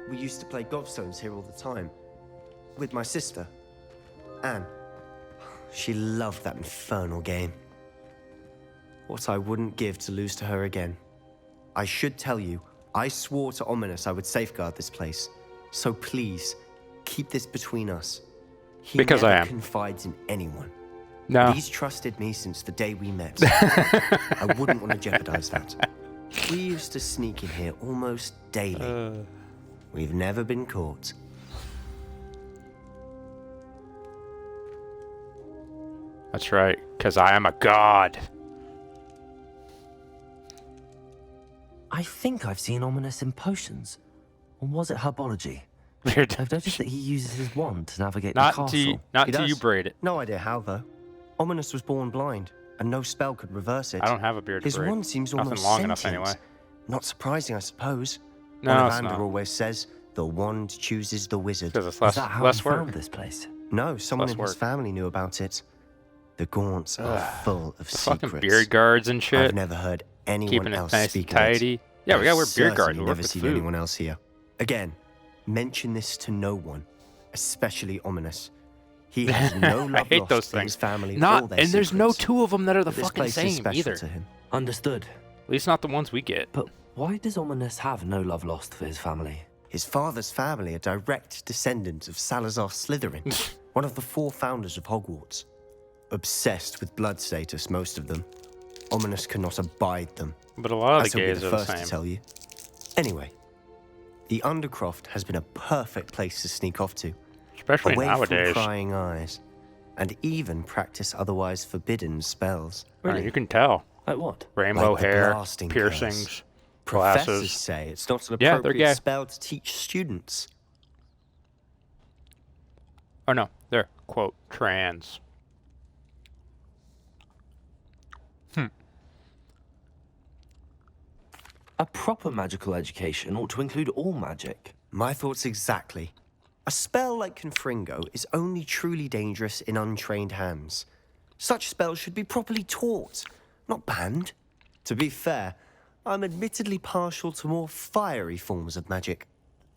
We used to play gobstones here all the time. With my sister, Anne. She loved that infernal game. What I wouldn't give to lose to her again. I should tell you, I swore to Ominous I would safeguard this place. So please, keep this between us. He Because never I am. confides in anyone. No. He's trusted me since the day we met. I wouldn't want to jeopardize that. We used to sneak in here almost daily. We've never been caught. That's right, because I am a god. I think I've seen Ominous in potions. Or was it herbology? Weird. I've noticed that he uses his wand to navigate the Not castle. until you, not He until you does. braid it. No idea how, though. Ominous was born blind, and no spell could reverse it. I don't have a beard to His braid. wand seems Nothing almost long enough sentient. anyway. Not surprising, I suppose. No, it's Ollivander not. always says, the wand chooses the wizard. Because it's Is less, that how less you work. found this place? No, someone less in his work. family knew about it. The Gaunts are full of Fucking secrets. beard guards and shit. I've never heard anyone Keeping it else nice and speak tidy. of it. Yeah, we gotta wear I've beard guards. certainly We work never with seen food. anyone else here. Again, mention this to no one, especially Ominous. He has no love I hate lost those for his things. family or Not, their and there's no secrets. two of them that are the But this fucking place is same special either. to him. Understood. At least not the ones we get. But why does Ominous have no love lost for his family? His father's family are direct descendants of Salazar Slytherin, one of the 4 founders of Hogwarts. Obsessed with blood status, most of them. Ominous cannot abide them. But a lot of As the he'll be gays the are the first to same. tell you. Anyway, the Undercroft has been a perfect place to sneak off to. Especially away nowadays. from prying eyes, and even practice otherwise forbidden spells. I mean, you can tell. Like what? Rainbow Like the hair, blasting piercings, curse. Professors glasses. say it's not an Yeah, they're appropriate gay. spell to teach students. Oh no, they're, quote, trans. A proper magical education ought to include all magic. My thoughts exactly. A spell like Confringo is only truly dangerous in untrained hands. Such spells should be properly taught, not banned. To be fair, I'm admittedly partial to more fiery forms of magic.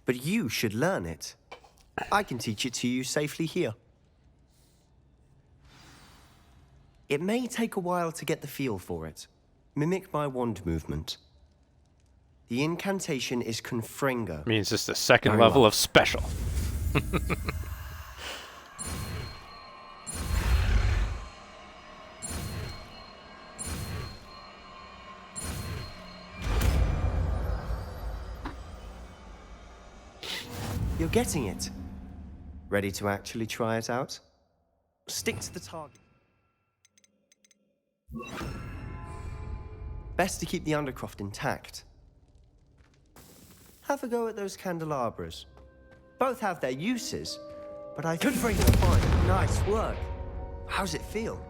But you should learn it. I can teach it to you safely here. It may take a while to get the feel for it. Mimic my wand movement. The incantation is Confringo. Means it's the second Very level well. of special. You're getting it. Ready to actually try it out? Stick to the target. Best to keep the Undercroft intact. Have a go at those candelabras. Both have their uses, but I think you'll find nice work. How's it feel?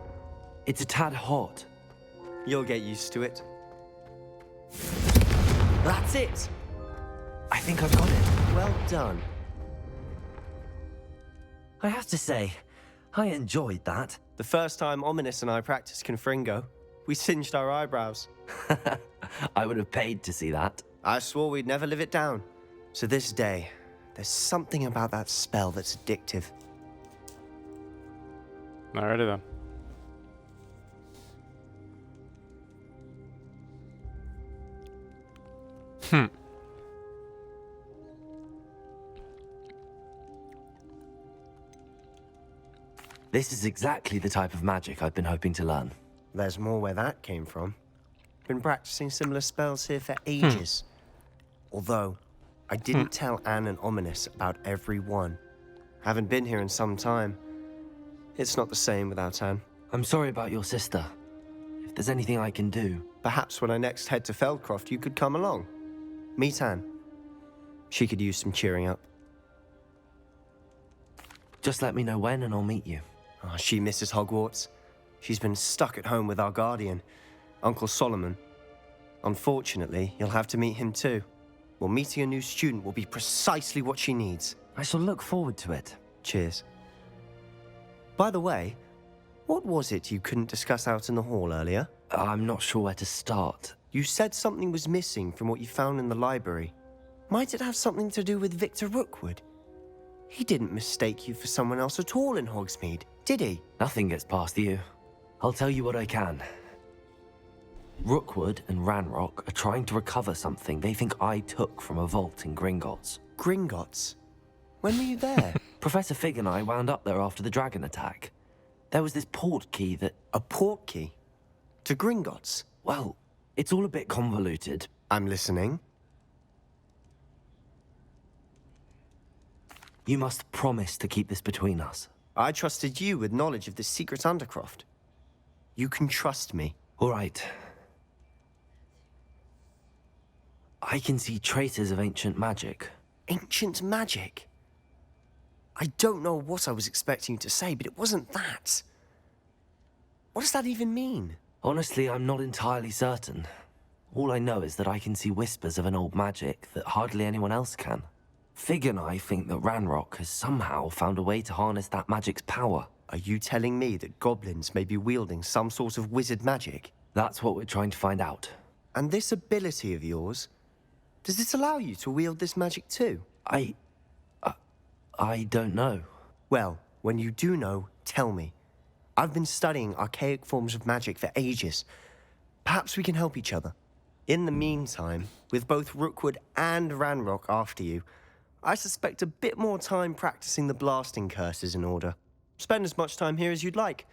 It's a tad hot. You'll get used to it. That's it! I think I've got it. Well done. I have to say, I enjoyed that. The first time Ominous and I practiced Confringo, we singed our eyebrows. I would have paid to see that. I swore we'd never live it down. To this day, there's something about that spell that's addictive. Alrighty then. This is exactly the type of magic I've been hoping to learn. There's more where that came from. Been practicing similar spells here for ages. Although, I didn't tell Anne and Ominous about every one. Haven't been here in some time. It's not the same without Anne. I'm sorry about your sister. If there's anything I can do... Perhaps when I next head to Feldcroft, you could come along. Meet Anne. She could use some cheering up. Just let me know when and I'll meet you. Oh, she misses Hogwarts. She's been stuck at home with our guardian, Uncle Solomon. Unfortunately, you'll have to meet him too. Well, meeting a new student will be precisely what she needs. I shall look forward to it. Cheers. By the way, what was it you couldn't discuss out in the hall earlier? I'm not sure where to start. You said something was missing from what you found in the library. Might it have something to do with Victor Rookwood? He didn't mistake you for someone else at all in Hogsmeade, did he? Nothing gets past you. I'll tell you what I can. Rookwood and Ranrock are trying to recover something they think I took from a vault in Gringotts. Gringotts? When were you there? Professor Fig and I wound up there after the dragon attack. There was this port key that... A port key? To Gringotts? Well, it's all a bit convoluted. I'm listening. You must promise to keep this between us. I trusted you with knowledge of this secret Undercroft. You can trust me. All right. I can see traces of ancient magic. Ancient magic? I don't know what I was expecting you to say, but it wasn't that. What does that even mean? Honestly, I'm not entirely certain. All I know is that I can see whispers of an old magic that hardly anyone else can. Fig and I think that Ranrock has somehow found a way to harness that magic's power. Are you telling me that goblins may be wielding some sort of wizard magic? That's what we're trying to find out. And this ability of yours, does it allow you to wield this magic too? I don't know. Well, when you do know, tell me. I've been studying archaic forms of magic for ages. Perhaps we can help each other. In the meantime, with both Rookwood and Ranrock after you, I suspect a bit more time practicing the blasting curse is in order. Spend as much time here as you'd like.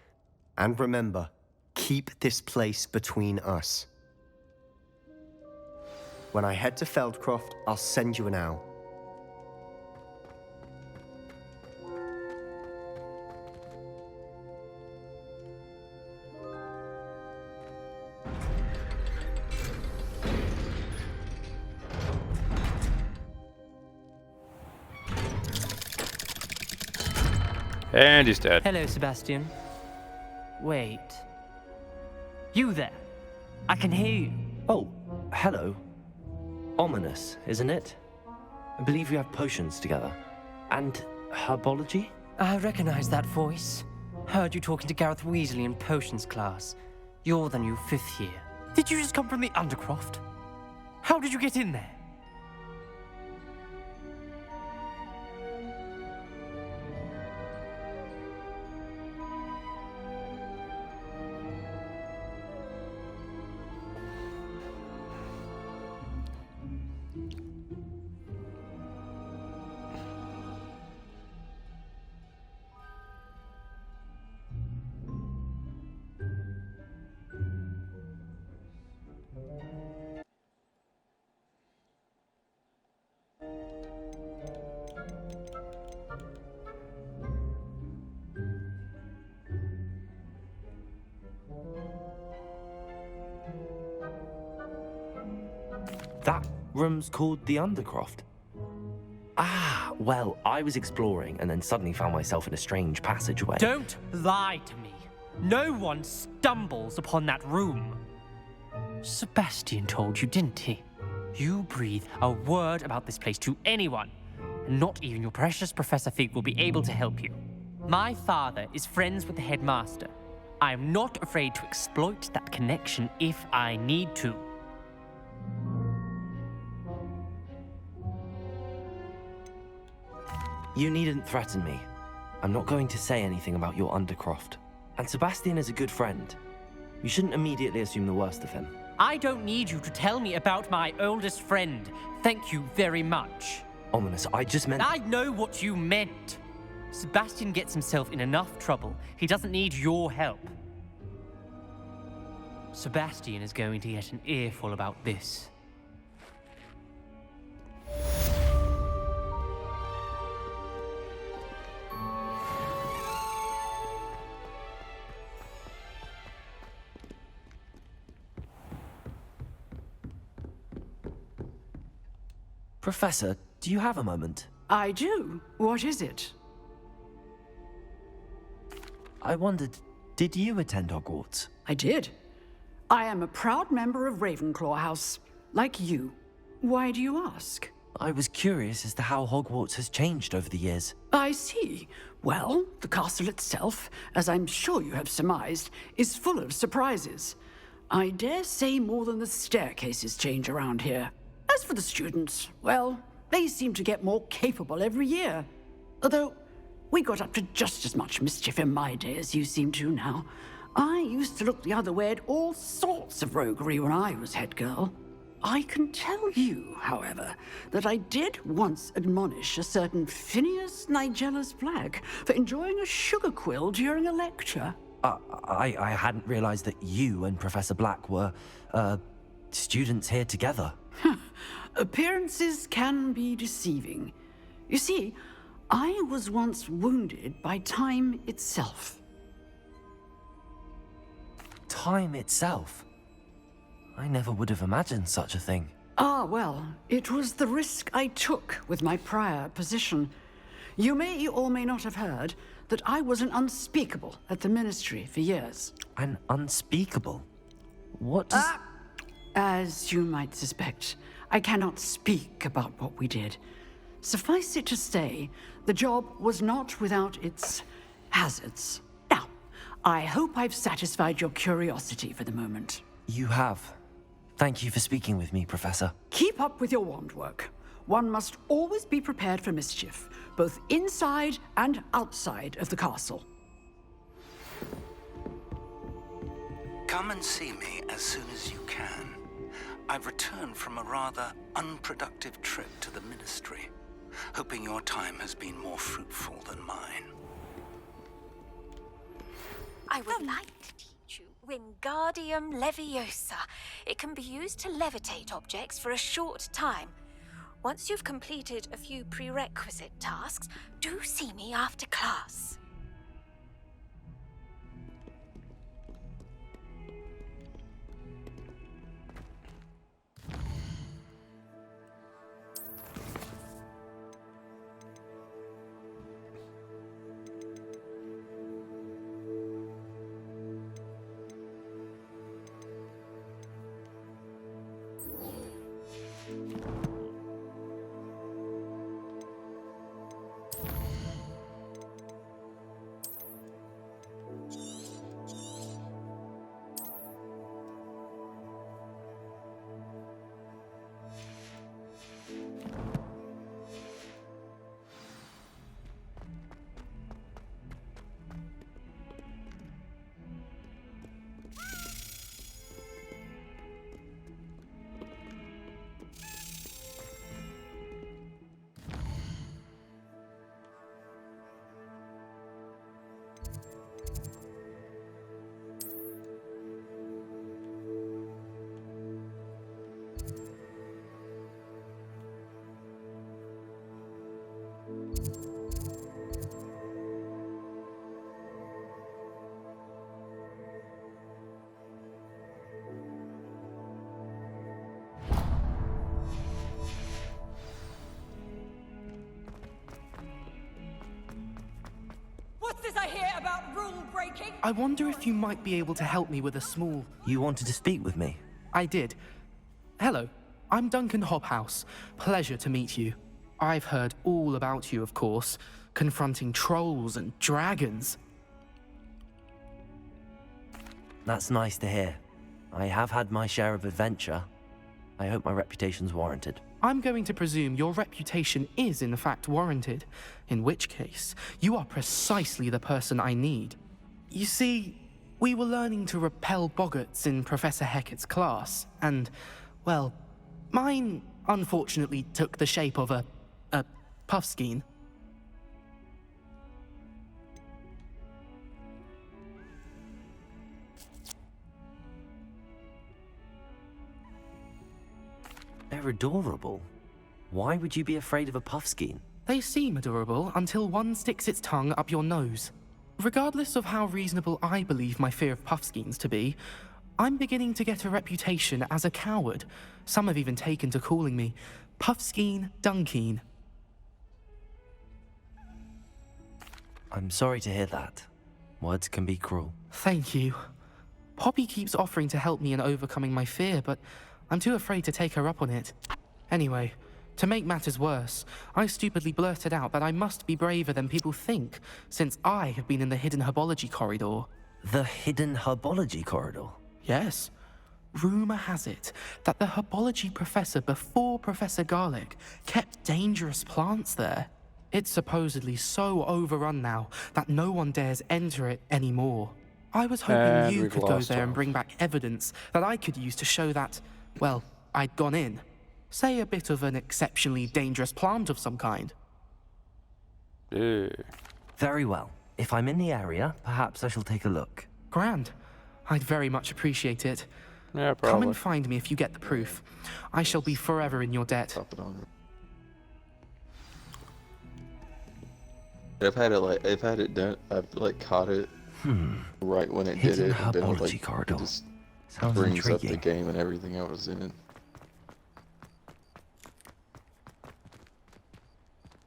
And remember, keep this place between us. When I head to Feldcroft, I'll send you an owl. And he's dead. Hello, Sebastian. Wait. You there? I can hear you. Oh, hello. Ominous, isn't it? I believe we have potions together. And herbology? I recognize that voice. Heard you talking to Gareth Weasley in potions class. You're the new 5th year. Did you just come from the Undercroft? How did you get in there? That room's called the Undercroft. Ah, well, I was exploring and then suddenly found myself in a strange passageway. Don't lie to me. No one stumbles upon that room. Sebastian told you, didn't he? You breathe a word about this place to anyone, and not even your precious Professor Fig will be able to help you. My father is friends with the headmaster. I am not afraid to exploit that connection if I need to. You needn't threaten me. I'm not going to say anything about your Undercroft. And Sebastian is a good friend. You shouldn't immediately assume the worst of him. I don't need you to tell me about my oldest friend. Thank you very much. Ominous, I just meant... I know what you meant. Sebastian gets himself in enough trouble. He doesn't need your help. Sebastian is going to get an earful about this. Professor, do you have a moment? I do. What is it? I wondered, did you attend Hogwarts? I did. I am a proud member of Ravenclaw House, like you. Why do you ask? I was curious as to how Hogwarts has changed over the years. I see. Well, the castle itself, as I'm sure you have surmised, is full of surprises. I dare say more than the staircases change around here. As for the students, well, they seem to get more capable every year. Although, we got up to just as much mischief in my day as you seem to now. I used to look the other way at all sorts of roguery when I was head girl. I can tell you, however, that I did once admonish a certain Phineas Nigellus Black for enjoying a sugar quill during a lecture. I hadn't realized that you and Professor Black were, students here together. Appearances can be deceiving. You see, I was once wounded by time itself. Time itself? I never would have imagined such a thing. Ah, well, it was the risk I took with my prior position. You may or may not have heard that I was an unspeakable at the Ministry for years. An unspeakable? What does... As you might suspect, I cannot speak about what we did. Suffice it to say, the job was not without its hazards. Now, I hope I've satisfied your curiosity for the moment. You have. Thank you for speaking with me, Professor. Keep up with your wand work. One must always be prepared for mischief, both inside and outside of the castle. Come and see me as soon as you can. I've returned from a rather unproductive trip to the Ministry, hoping your time has been more fruitful than mine. I would like to teach you Wingardium Leviosa. It can be used to levitate objects for a short time. Once you've completed a few prerequisite tasks, do see me after class. What's this I hear about rule breaking? I wonder if you might be able to help me with a small... You wanted to speak with me? I did. Hello, I'm Duncan Hobhouse. Pleasure to meet you. I've heard all about you, of course, confronting trolls and dragons. That's nice to hear. I have had my share of adventure. I hope my reputation's warranted. I'm going to presume your reputation is in fact warranted, in which case, you are precisely the person I need. You see, we were learning to repel boggarts in Professor Hecat's class, and, well, mine unfortunately took the shape of a puffskein. They're adorable. Why would you be afraid of a puffskein? They seem adorable until one sticks its tongue up your nose. Regardless of how reasonable I believe my fear of puffskeins to be, I'm beginning to get a reputation as a coward. Some have even taken to calling me Puffskein Dunkeen. I'm sorry to hear that. Words can be cruel. Thank you. Poppy keeps offering to help me in overcoming my fear, but I'm too afraid to take her up on it. Anyway, to make matters worse, I stupidly blurted out that I must be braver than people think, since I have been in the Hidden Herbology Corridor. The Hidden Herbology Corridor? Yes. Rumor has it that the herbology professor before Professor Garlic kept dangerous plants there. It's supposedly so overrun now that no one dares enter it anymore. I was hoping And you we've could go lost there and Tom. bring back evidence that I could use to show that, well, I'd gone in. Say a bit of an exceptionally dangerous plant of some kind. Very well. If I'm in the area, perhaps I shall take a look. Grand. I'd very much appreciate it. Yeah, Come probably. and find me if you get the proof. I shall be forever in your debt. I've had it done. I've like caught it right when it did Hidden it, and then herbology it corridor. just Sounds brings up intriguing. the game and everything I was in.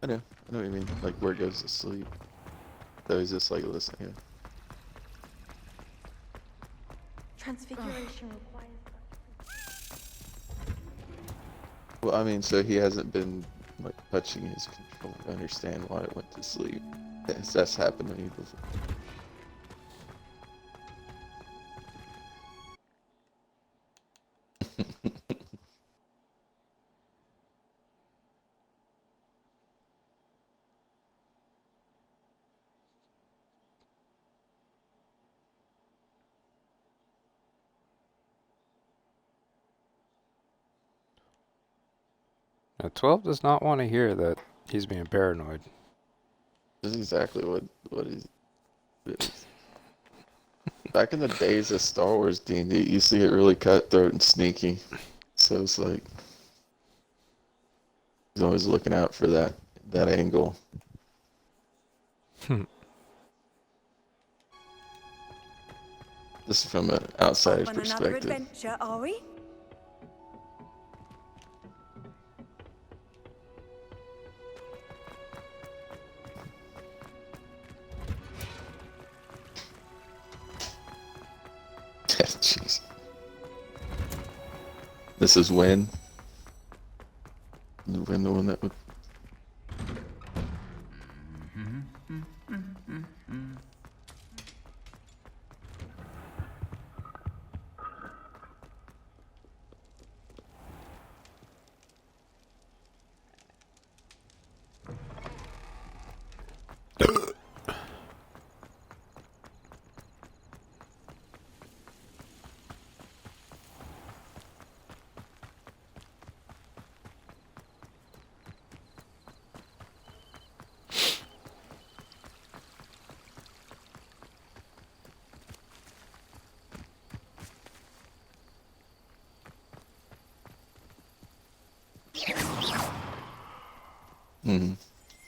I know what you mean. Like where it goes to sleep. So he's just like listening. Transfiguration requires. Well, I mean, so he hasn't been like touching his control to understand why it went to sleep. That's happened to me before. Now, 12 does not want to hear that he's being paranoid. This is exactly what it is. Back in the days of Star Wars D&D, you see it really cutthroat and sneaky. So it's like he's always looking out for that angle. This is from an outsider's On another perspective. adventure, are we? Jeez. This is when the one that would.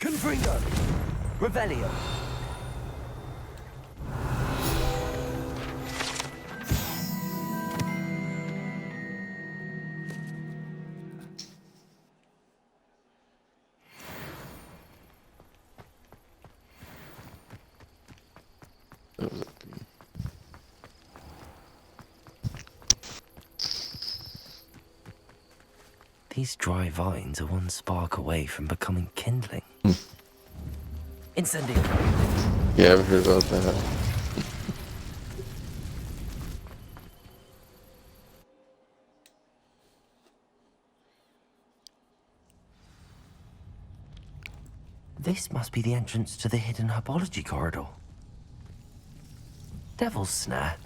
Confringo! Revelio! These dry vines are one spark away from becoming kindling. Incendio. Yeah, I've heard about that. This must be the entrance to the hidden herbology corridor. Devil's Snare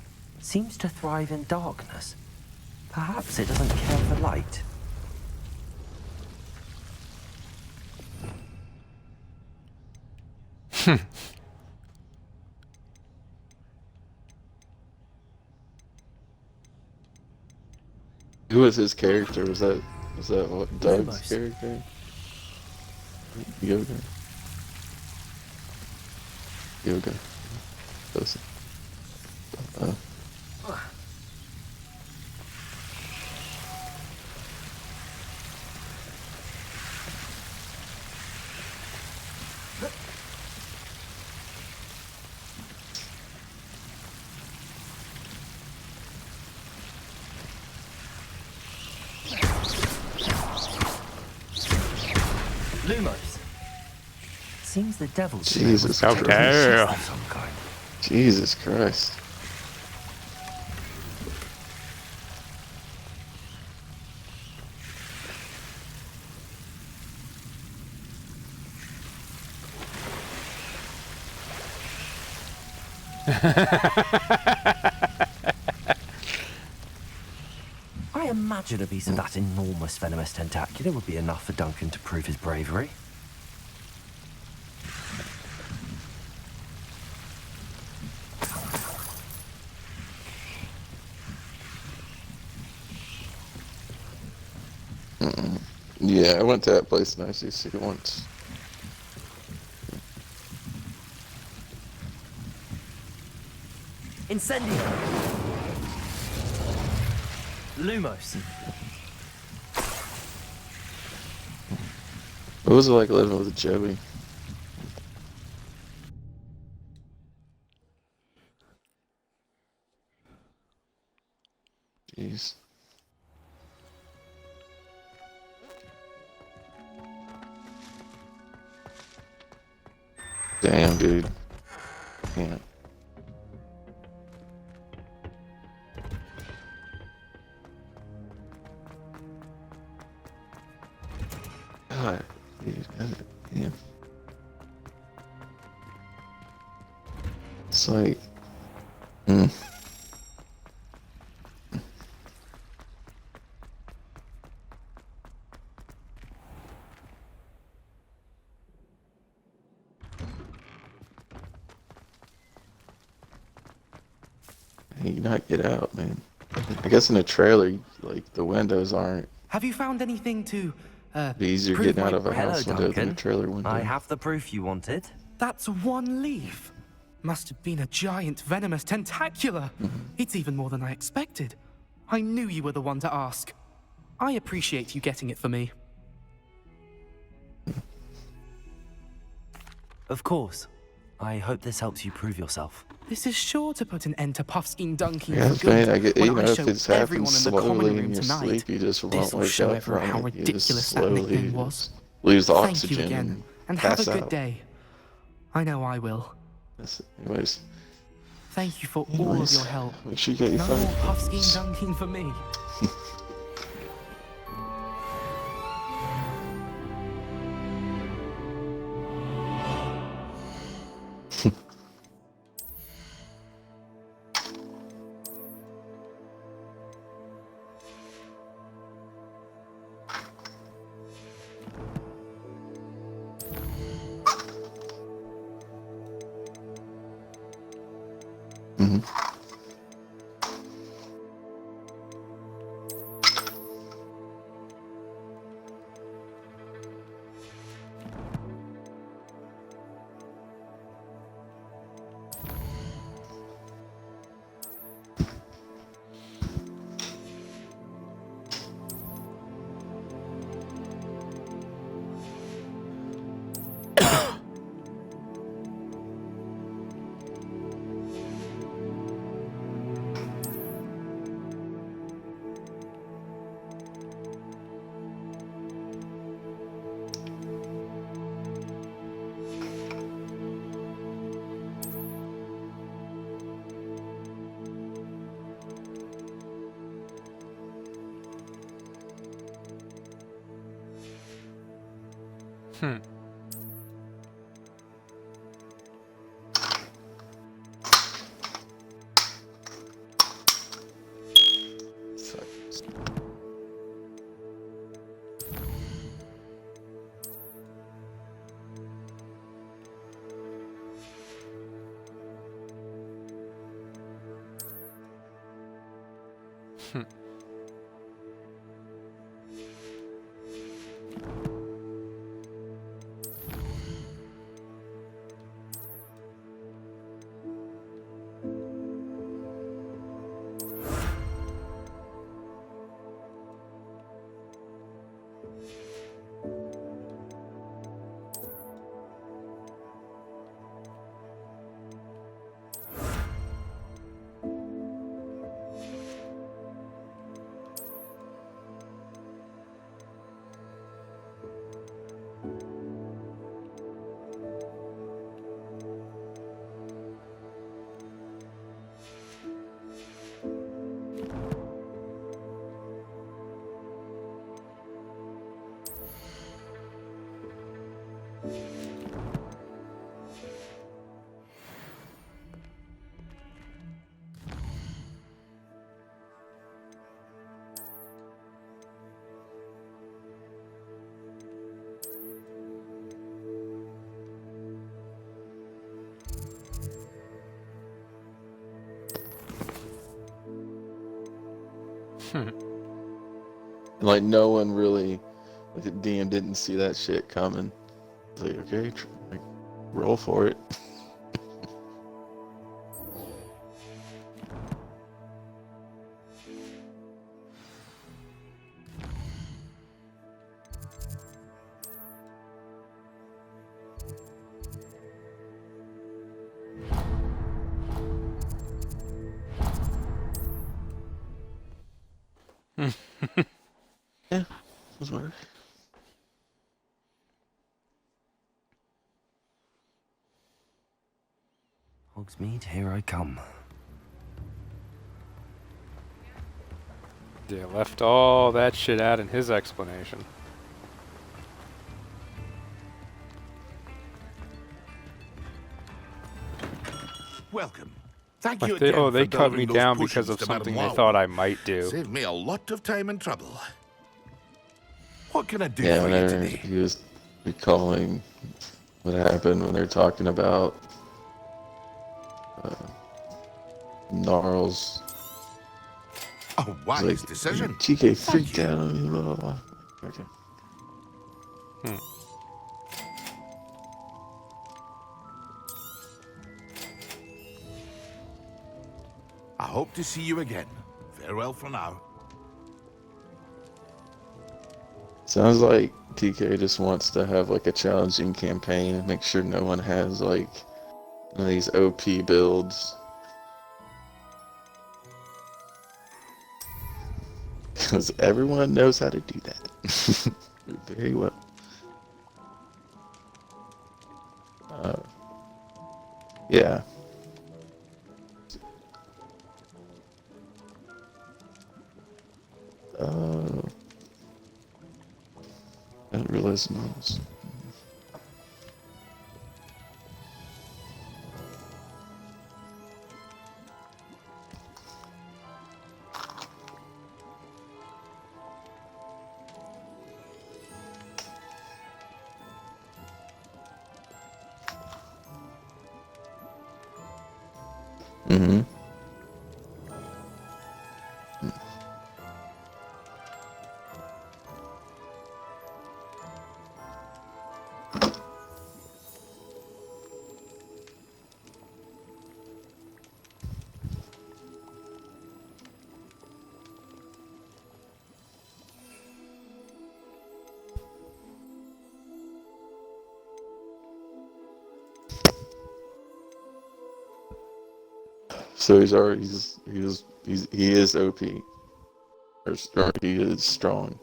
seems to thrive in darkness. Perhaps it doesn't care for light. Who was his character? Was that what Doug's Lumos. character? Yoga. Yoga. Listen. Lumos. Seems the devil's Jesus Snare was Christ. a of some kind. Jesus Christ. I imagine a piece of that enormous venomous tentacular would be enough for Duncan to prove his bravery. Yeah, I went to that place in ICC once. Incendio! Lumos. What was it like living with Joey? Jeez. Damn, dude. Can't. God, dude. Damn. It's like... You not get out, man. I guess in a trailer, like, the windows aren't... Have you found anything to, Be easier prove getting out my- of a Hello, house window than a Duncan. trailer window. I have the proof you wanted. That's one leaf. Must have been a giant venomous tentacula. It's even more than I expected. I knew you were the one to ask. I appreciate you getting it for me. Of course. I hope this helps you prove yourself. This is sure to put an end to Puffskein Dunking Yeah, for good. man, I get, when you know, I if show it's happening everyone in the common slowly room in your tonight, sleep, you just won't this'll wake show up everyone from how it. You just ridiculous that slowly nickname was. lose the Thank oxygen you again, and have a pass good out. day. I know I will. Anyways, Thank you for all of Anyways, your help. make sure you get your No phone. more Puffskein Dunking for me. And, like, no one really, like, the DM didn't see that shit coming. It's like, okay, like, roll for it. Yeah, was work. Hogsmeade, here I come. They left all that shit out in his explanation. Welcome. Thank Like you they, again oh, they for cut me delivering those down because potions of to Madame something they Wow. thought I might do. Saved me a lot of time and trouble. What can I do Yeah, for you whenever today? he was recalling what happened when they're talking about Gnarls. A wise Like, decision. TK Thank freaked you. out on me, blah, blah, blah. Okay. I hope to see you again. Farewell for now. Sounds like TK just wants to have like a challenging campaign and make sure no one has like one of these OP builds. Because everyone knows how to do that. Very well. Yeah. I didn't realize Gnarls. Mm-hmm. So he's already he is OP, or he is strong.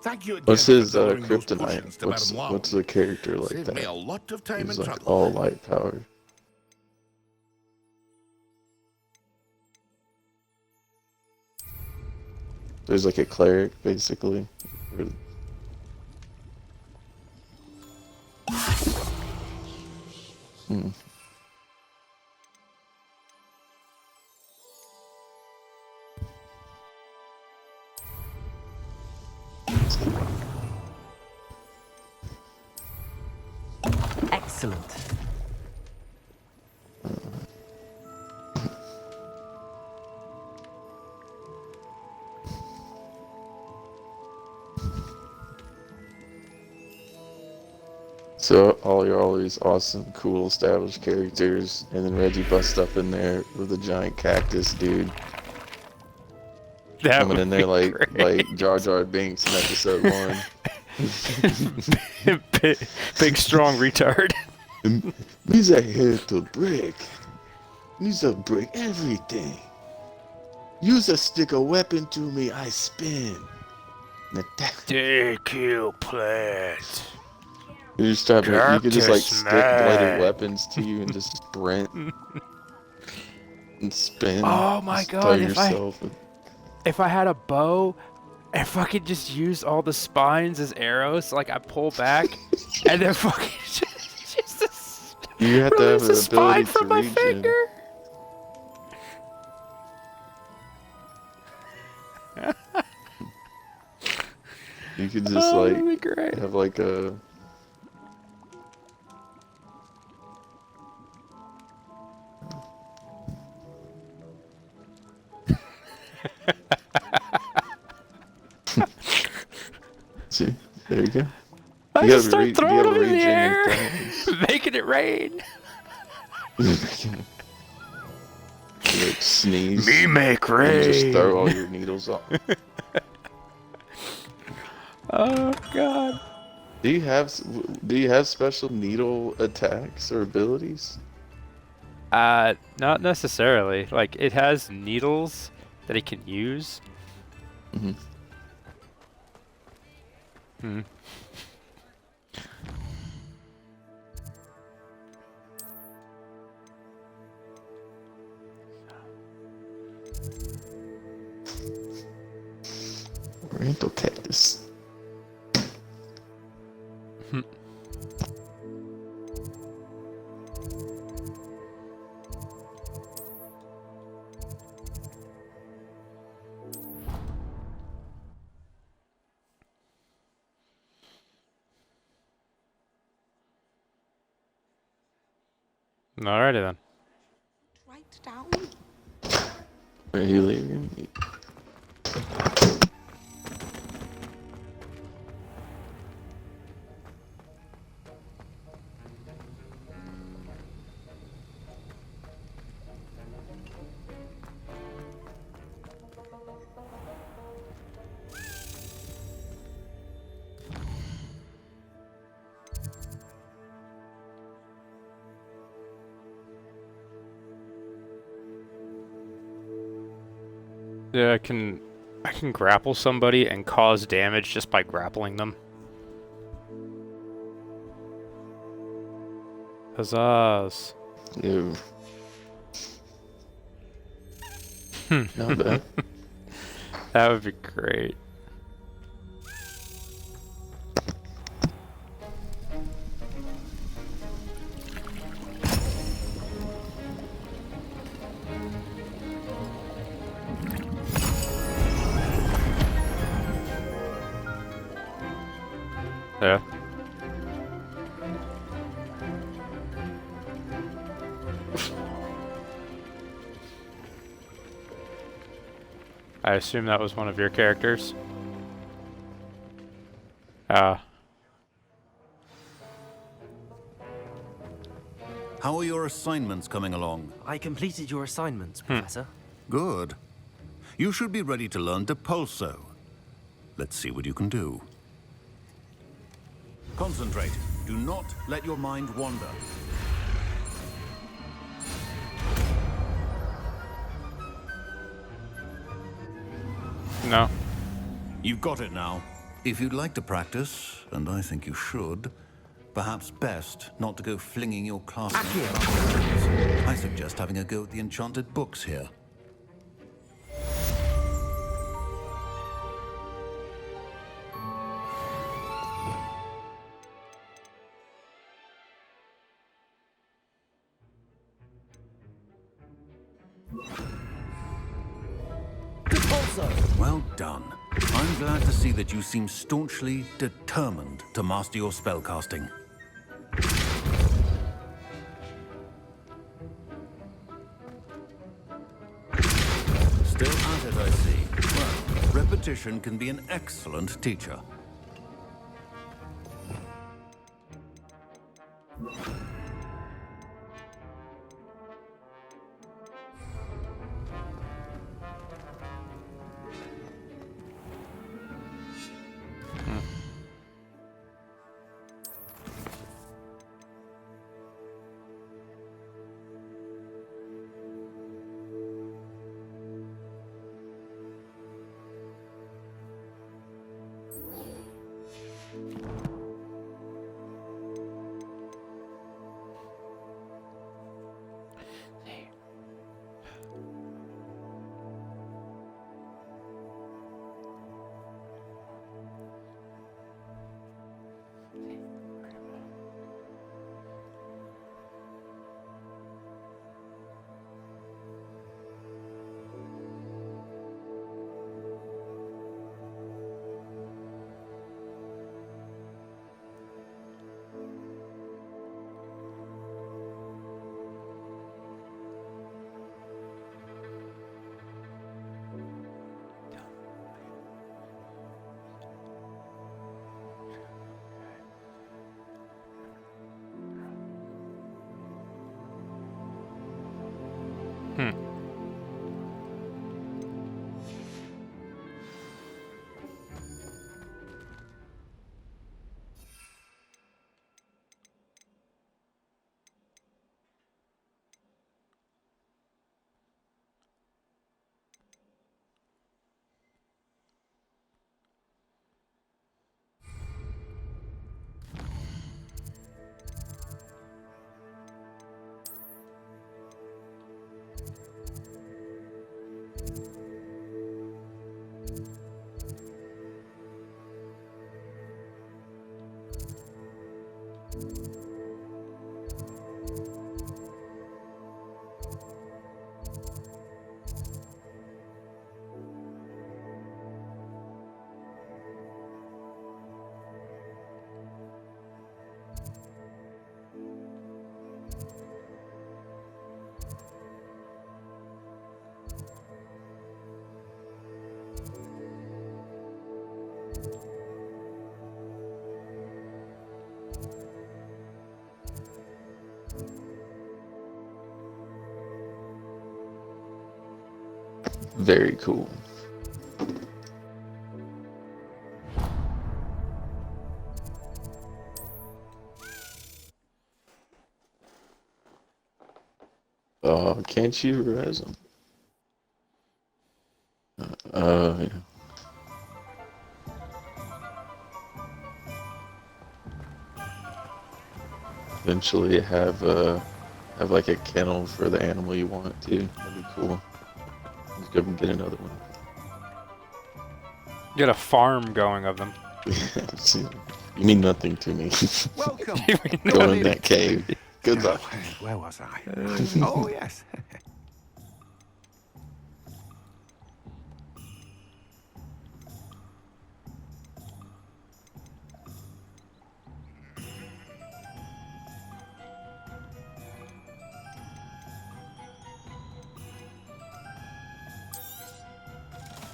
Thank you again What's for his delivering those potions kryptonite? to Madame Wow. What's the character like Saved that? me a lot of time He's and like trouble. all light powered. There's like a cleric basically. Or- Hmm. Excellent. So all these awesome, cool, established characters, and then Reggie busts up in there with a giant cactus dude. That Coming would in there be like great. Jar Jar Binks in episode 1. big strong retard. Me's a here to break. Me's to break everything. Use a stick a weapon to me, I spin. DQ plant. You just try to, you could just like Cactus stick bladed man. weapons to you and just sprint and spin. Oh my Just god, tell if I- yourself. If I had a bow, if I could just use all the spines as arrows, like I pull back, and then fucking just You have to have Release an the spine ability to from my regen. finger. You could just Oh, like that'd be great. have like a. See, there you go. I You just gotta start throwing you them gotta in the regen air, your throws. making it rain. You like sneeze. Me make And just throw all rain. your needles off. Oh God. Do you have special needle attacks or abilities? Not necessarily. Like, it has needles that it can use. Mm-hmm. Hmm. Oriental cactus. Alrighty then. Right down. Are you leaving? Yeah, I can grapple somebody and cause damage just by grappling them. Huzzahs. Ew. Hmm. Not bad. That would be great. Yeah. I assume that was one of your characters. How are your assignments coming along? I completed your assignments, Professor. Good. You should be ready to learn Depulso. Let's see what you can do. Concentrate. Do not let your mind wander. No. You've got it now. If you'd like to practice, and I think you should, perhaps best not to go flinging your class. I suggest having a go at the enchanted books here. Well done. I'm glad to see that you seem staunchly determined to master your spellcasting. Still at it, I see. Well, repetition can be an excellent teacher. very cool. Oh, can't you res them? Yeah. Eventually have like a kennel for the animal you want too. That'd be cool. Let's go and get another one. Get a farm going of them. You mean nothing to me. Welcome. Going in that cave. Good luck. Where was I? Oh, yes.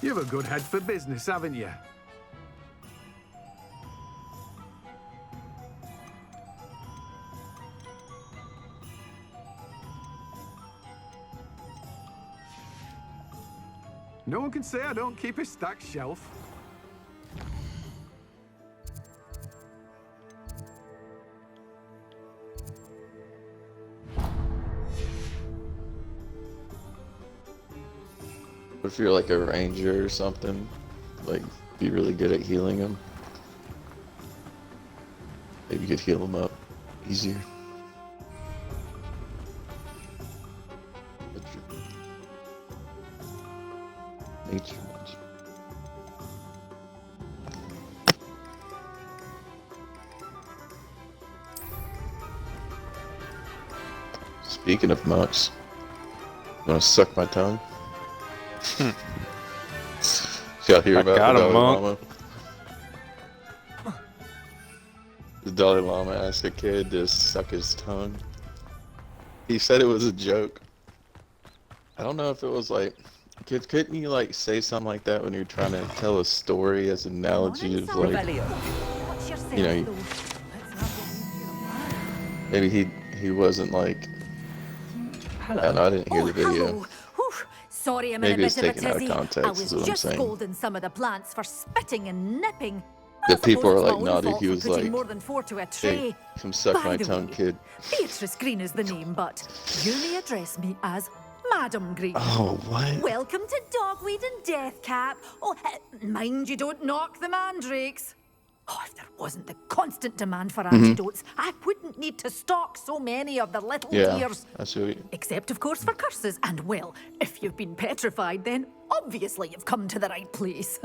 You've a good head for business, haven't you? No one can say I don't keep a stacked shelf. What if you're like a ranger or something? Like, be really good at healing them? Maybe you could heal them up easier. Nature. Speaking of monks, you wanna suck my tongue? Y'all hear about the Dalai Lama? The Dalai Lama asked a kid to suck his tongue. He said it was a joke. I don't know if it was like, couldn't you like say something like that when you're trying to tell a story as an analogy of like, you know, maybe he wasn't like, I don't know, I didn't hear the video. Sorry, I'm Maybe in a it's bit of a taken out of tizzy. context, I is was what I'm just saying. scolding some of the plants for spitting and nipping. The people are Suppose it's like my own naughty. fault He for was putting like, more than 4 to a hey, tray. come suck By my the tongue, way, kid. Beatrice Green is the name, but you may address me as Madam Green. Oh, what? Welcome to Dogweed and Deathcap. Oh, mind you don't knock the mandrakes. Oh, if there wasn't the constant demand for antidotes, I wouldn't need to stock so many of the little Yeah, dears. I see what you... Except, of course, for curses. And, well, if you've been petrified, then obviously you've come to the right place.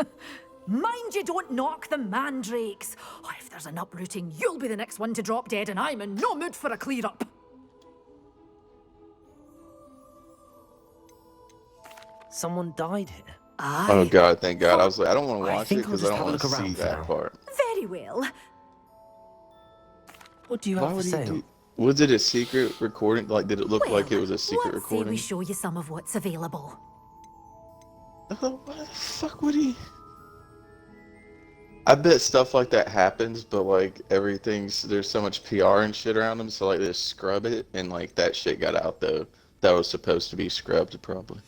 Mind you don't knock the mandrakes. Oh, if there's an uprooting, you'll be the next one to drop dead, and I'm in no mood for a clear-up. Someone died here. Oh god, thank god. I was like, I don't want to watch it think I'll because just I have don't a want to look see around for that now. part. Very well. What do you Why have for would he sale? do... Was it a secret recording? Like, did it look like it was a secret Let's say we recording? show you some of what's available. Oh, what the fuck would he... I bet stuff like that happens, but like everything's... There's so much PR and shit around them, so like they just scrub it, and like that shit got out though. That was supposed to be scrubbed, probably.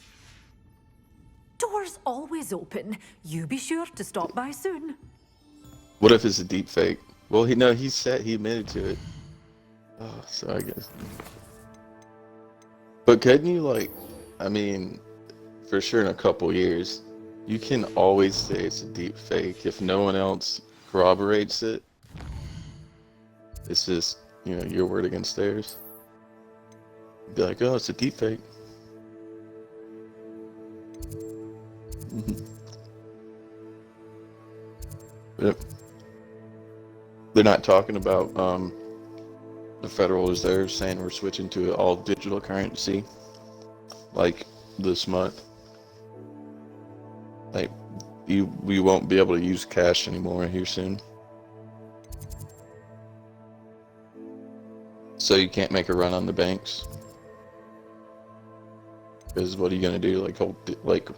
Doors always open. You be sure to stop by soon. What if it's a deep fake? Well, he said he admitted to it. Oh, so I guess. But couldn't you like, I mean, for sure in a couple years, you can always say it's a deep fake if no one else corroborates it. It's just, you know, your word against theirs. Be like, oh, it's a deep fake. Yep. They're not talking about the Federal Reserve saying we're switching to an all digital currency like this month. Like we won't be able to use cash anymore here soon. So you can't make a run on the banks. Because what are you gonna do? Like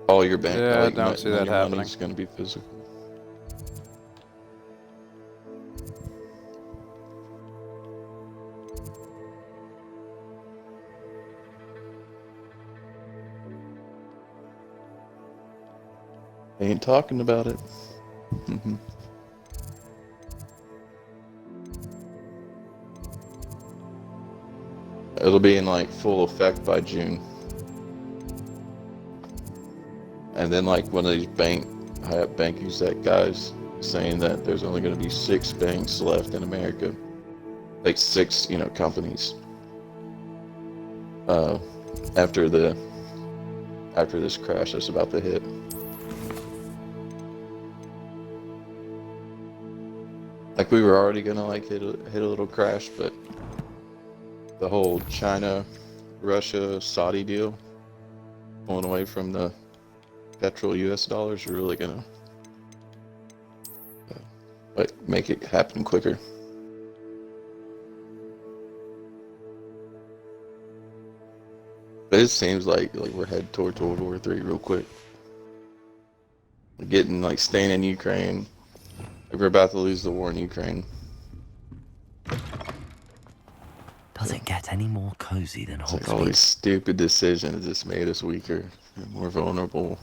all your bank, Yeah, like, I don't see that your happening. money's gonna be physical. Ain't talking about it. It'll be in like full effect by June. And then like one of these high up bank exec guys saying that there's only going to be 6 banks left in America. Like 6, companies. After this crash that's about to hit. Like we were already gonna like hit a little crash, but the whole China, Russia, Saudi deal, pulling away from the petrol US dollars, are really gonna like make it happen quicker. But it seems like we're headed towards World War III real quick. We're staying in Ukraine. Like we're about to lose the war in Ukraine. Does it get any more cozy than It's like all these stupid decisions just made us weaker and more vulnerable.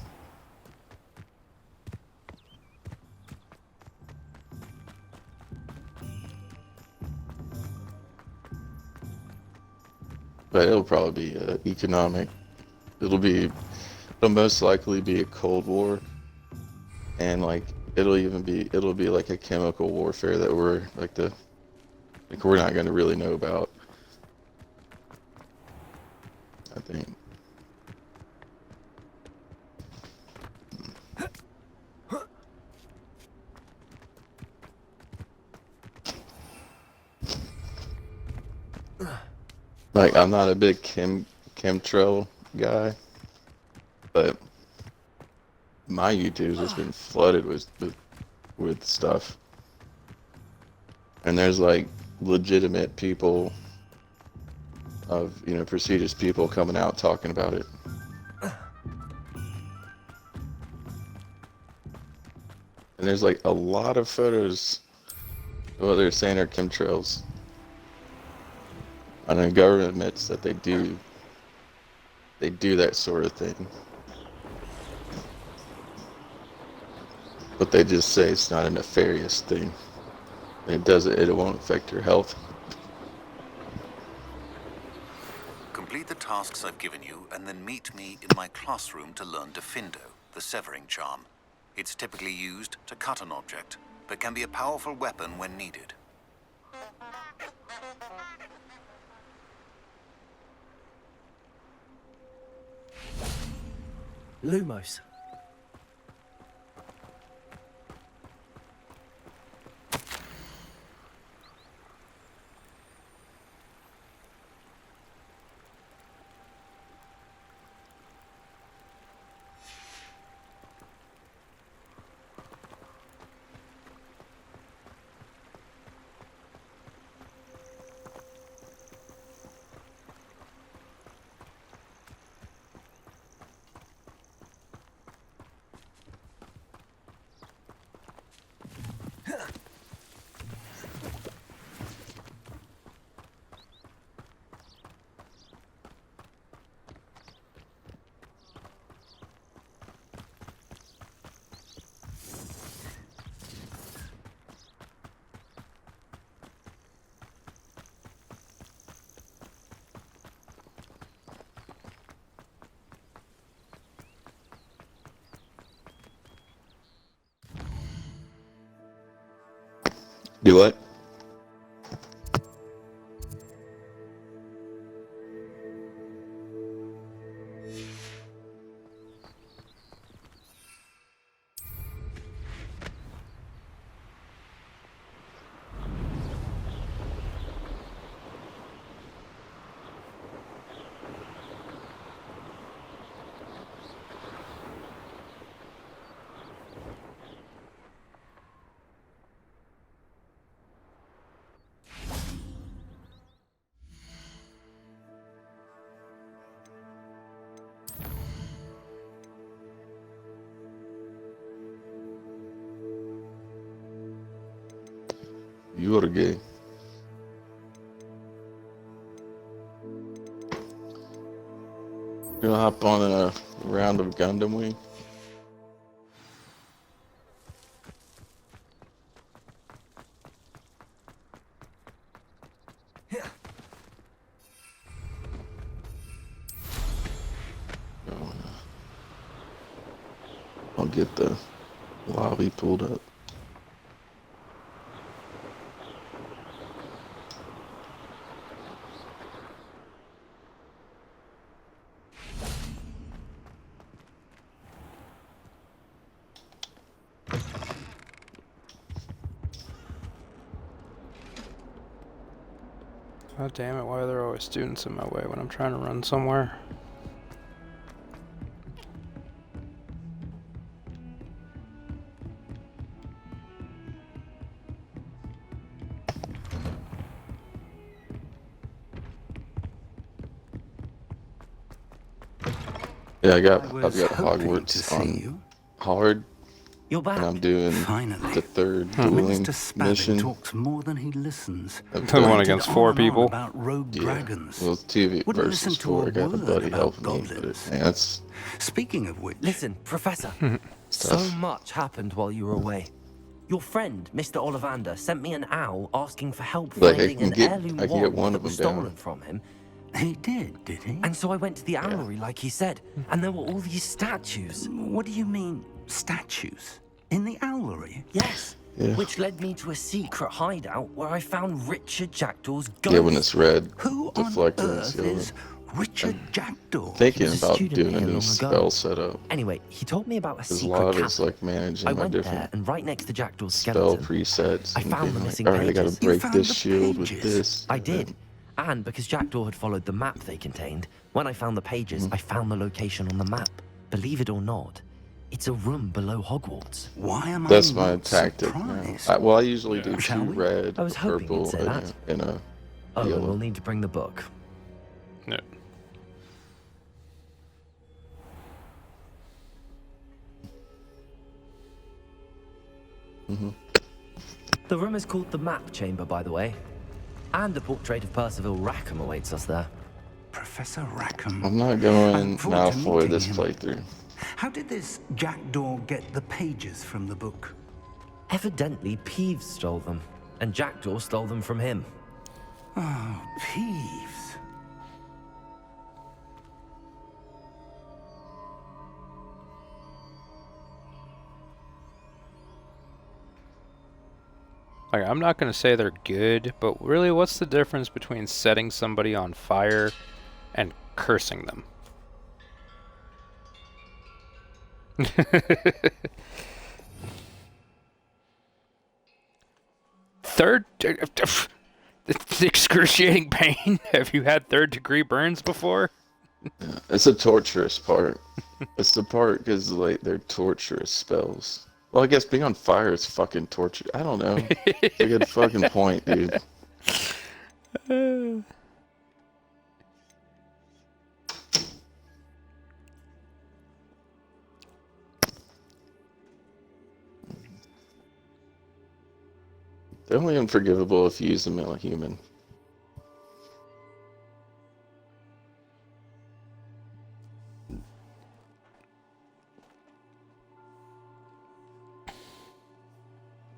But it'll probably be economic. It'll most likely be a Cold War, and it'll be like a chemical warfare that we're not going to really know about. I think. Like, I'm not a big chemtrail guy, but my YouTube's just been flooded with stuff. And there's like legitimate people prestigious people coming out talking about it. And there's like a lot of photos of what they're saying are chemtrails. And the government admits that they do that sort of thing. But they just say it's not a nefarious thing. It won't affect your health. Complete the tasks I've given you, and then meet me in my classroom to learn Defindo, the severing charm. It's typically used to cut an object, but can be a powerful weapon when needed. Lumos. Do what? You are gay. You gonna hop on a round of Gundam Wing? I'll get the lobby pulled up. God damn it, why are there always students in my way when I'm trying to run somewhere? Yeah, I've got was hoping Hogwarts to see on you. hard. You're back. And I'm doing Finally. the third dueling Minister Spavin mission. talks more than he listens. The one against 4 people. About rogue dragons. Well, it's TV Wouldn't listen versus to 4. a I got the word buddy about helping me, goblins. but man, that's Speaking of which, Listen, Professor. So much happened while you were away. Your friend, Mr. Ollivander, sent me an owl asking for help Like, I finding can an get- heirloom I can get wand one that of was them down. stolen from him. He did he? And so I went to the owlery like he said, and there were all these statues. What do you mean, statues? In the owlery? Yes. Yeah. Which led me to a secret hideout where I found Richard Jackdaw's ghost. yeah. When it's red, Who deflecting on is earth yellow. is Richard Jackdaw? Thinking He was a about student doing a here new long spell ago. setup. Anyway, he told me about a Because a secret lot of castle. it's like managing I my went there, different and right next to Jackdaw's spell skeleton, presets. I and found being the like, missing all right, I gotta pages. break found this the shield with pages? this. I did. And because Jackdaw had followed the map they contained, when I found the pages, I found the location on the map. Believe it or not, it's a room below Hogwarts. Why am That's I my not tactic now. surprised? Well, I usually do Shall 2 we? red, I was a hoping purple, you'd say that. and a Oh, and yellow. we'll need to bring the book. No. The room is called the Map Chamber, by the way. And a portrait of Percival Rackham awaits us there. Professor Rackham. I'm not I going look forward to Malfoy meeting this him. playthrough. How did this Jackdaw get the pages from the book? Evidently, Peeves stole them, and Jackdaw stole them from him. Oh, Peeves. Like, I'm not going to say they're good, but really, what's the difference between setting somebody on fire and cursing them? Third... excruciating pain? Have you had third-degree burns before? It's a torturous part. It's the part because like they're torturous spells. Well, I guess being on fire is fucking torture. I don't know. It's a good fucking point, dude. They're only unforgivable if you use them on a human.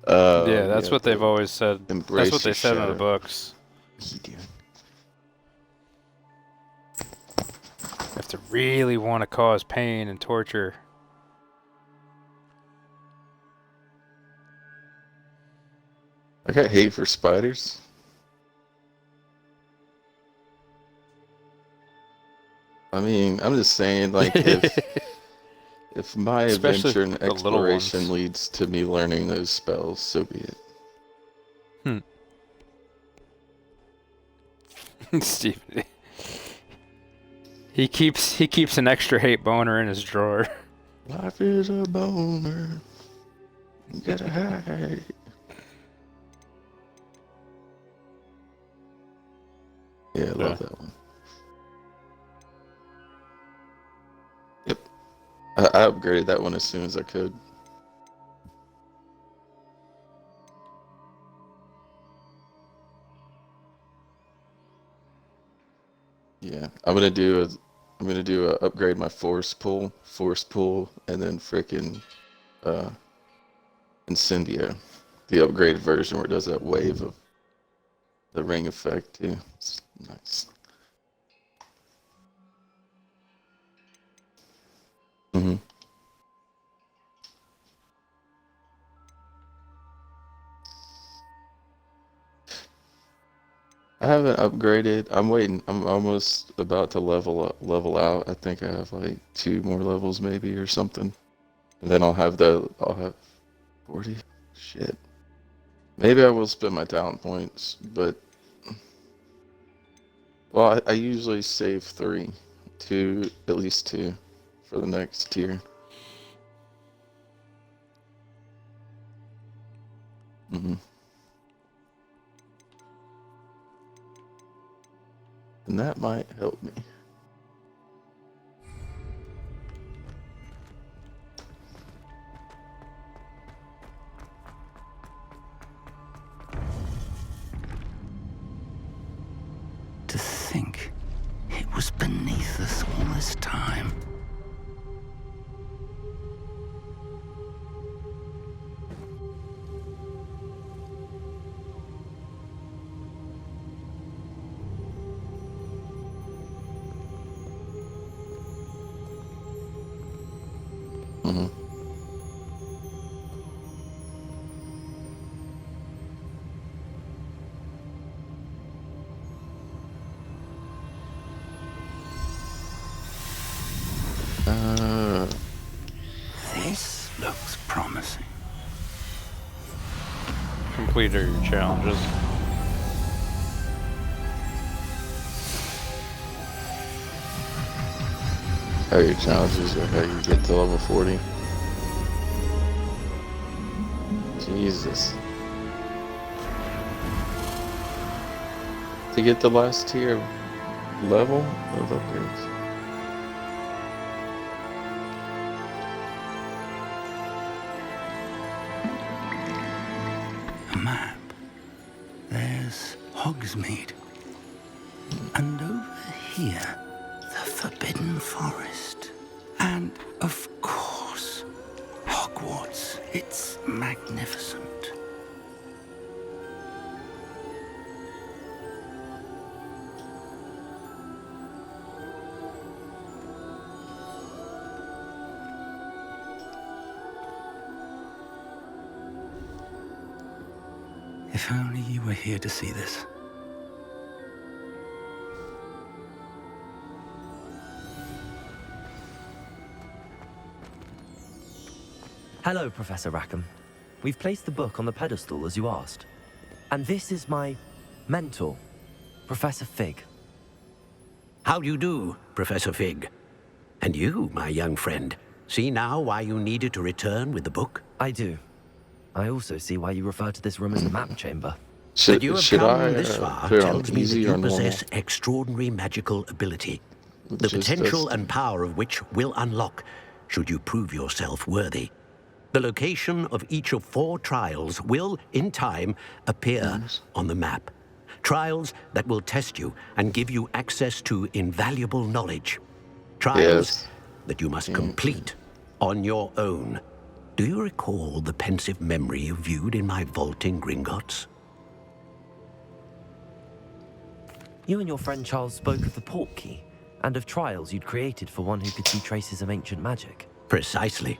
Yeah, that's what they've always said. Embrace That's what they your said in the shadow. books. Dude. If they really want to cause pain and torture. I got hate for spiders. I mean, I'm just saying, like, if my Especially adventure and the little exploration ones. leads to me learning those spells, so be it. Steve, he keeps an extra hate boner in his drawer. Life is a boner. You gotta hide. Yeah, I love that one. Yep. I upgraded that one as soon as I could. Yeah, I'm gonna do a upgrade my force pull, and then frickin' Incendio, the upgraded version where it does that wave of the ring effect too. It's nice. Mm-hmm. I haven't upgraded. I'm waiting. I'm almost about to level out. I think I have like 2 more levels maybe or something. And then I'll have 40. Shit. Maybe I will spend my talent points, but well, I usually save 3, 2, at least 2 for the next tier. Mm-hmm. And that might help me. To think it was beneath us all this time. Mm-hmm. This looks promising. Completed your challenges. How your challenges are how you get to level 40. Jesus. To get the last tier level of upgrades. A map. There's Hogsmeade. And over here, the Forbidden Forest. And, of course, Hogwarts. It's magnificent. If only you were here to see this. Hello, Professor Rackham. We've placed the book on the pedestal as you asked. And this is my mentor, Professor Fig. How do you do, Professor Fig? And you, my young friend, see now why you needed to return with the book? I do. I also see why you refer to this room as the map chamber. That you have come this far tells me that you possess extraordinary magical ability, the potential and power of which will unlock should you prove yourself worthy. The location of each of 4 trials will, in time, appear on the map. Trials that will test you and give you access to invaluable knowledge. Trials that you must complete on your own. Do you recall the pensive memory you viewed in my vault in Gringotts? You and your friend Charles spoke of the Portkey and of trials you'd created for one who could see traces of ancient magic. Precisely.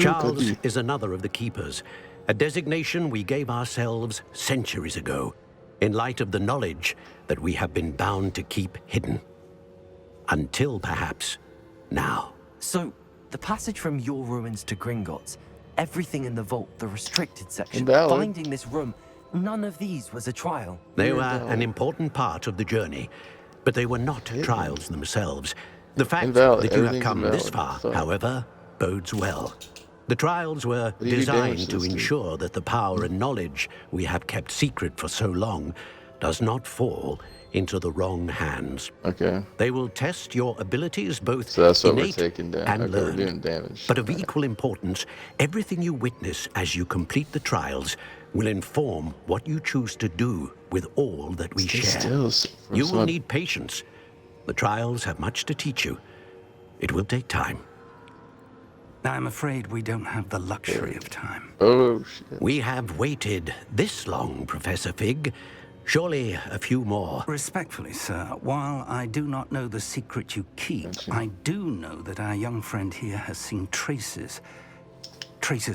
Charles is another of the Keepers, a designation we gave ourselves centuries ago, in light of the knowledge that we have been bound to keep hidden. Until, perhaps, now. So, the passage from your ruins to Gringotts, everything in the vault, the restricted section, Invalid. finding this room, none of these was a trial. They were an important part of the journey, but they were not trials themselves. The fact that you have come this far, however, bodes well. The trials were designed to ensure that the power and knowledge we have kept secret for so long does not fall into the wrong hands. Okay. They will test your abilities both So that's what we're innate taking down. and Okay, we're learned. doing damage. But of equal importance, everything you witness as you complete the trials will inform what you choose to do with all that we share. You will need patience. The trials have much to teach you. It will take time. I'm afraid we don't have the luxury of time. Oh, shit. We have waited this long, Professor Fig, Surely a few more. Respectfully, sir, while I do not know the secret you keep, I do know that our young friend here has seen traces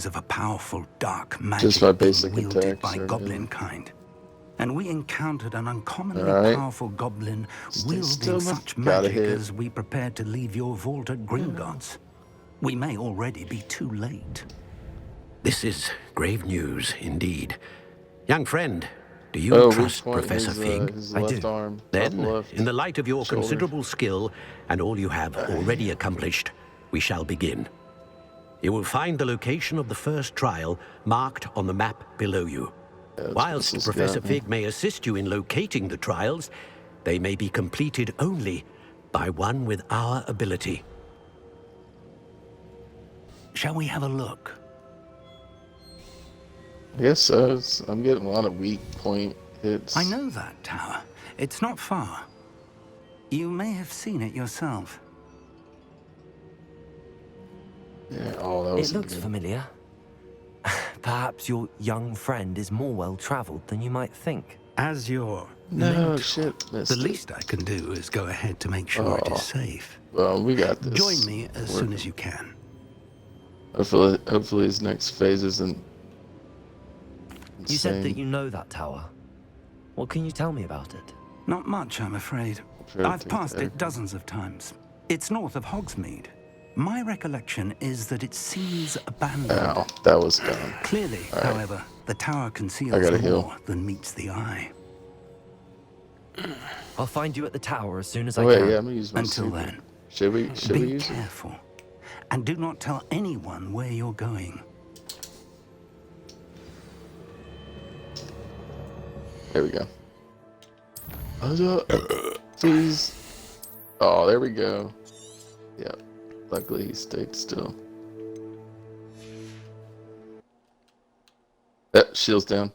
of a powerful dark magic Just my basic wielded attacks by are goblin good. kind. And we encountered an uncommonly Alright. powerful goblin Stay wielding still, man. such Gotta magic hit. as we prepared to leave your vault at Gringotts. We may already be too late. This is grave news indeed. Young friend, do you Oh, trust which one? Professor His, Fig? his I left do. arm, Then, top left in the light of your shoulder. considerable skill and all you have already accomplished, we shall begin. You will find the location of the first trial marked on the map below you. Whilst this Professor guy. Fig may assist you in locating the trials, they may be completed only by one with our ability. Shall we have a look? I guess so. I'm getting a lot of weak point hits. I know that tower. It's not far. You may have seen it yourself. Yeah, oh, that was It looks good. familiar. Perhaps your young friend is more well-traveled than you might think. As your No, mentor, shit. the least I can do is go ahead to make sure it Oh. is safe. Well, we got this. Join me as soon as you can. Hopefully his next phase isn't You said that insane. you know that tower. What can you tell me about it? Not much, I'm afraid. Sure, I've take passed that. it dozens of times. It's north of Hogsmeade. My recollection is that it seems abandoned. Ow, that was dumb. Clearly, All right. however, the tower conceals I gotta more heal. than meets the eye. I'll find you at the tower as soon as Oh, I wait, can. yeah, I'm gonna use my Until super. then, Should we be use it? careful. And do not tell anyone where you're going. There we go. Please. Oh, there we go. Yep. Luckily he stayed still. Yep, shield's down.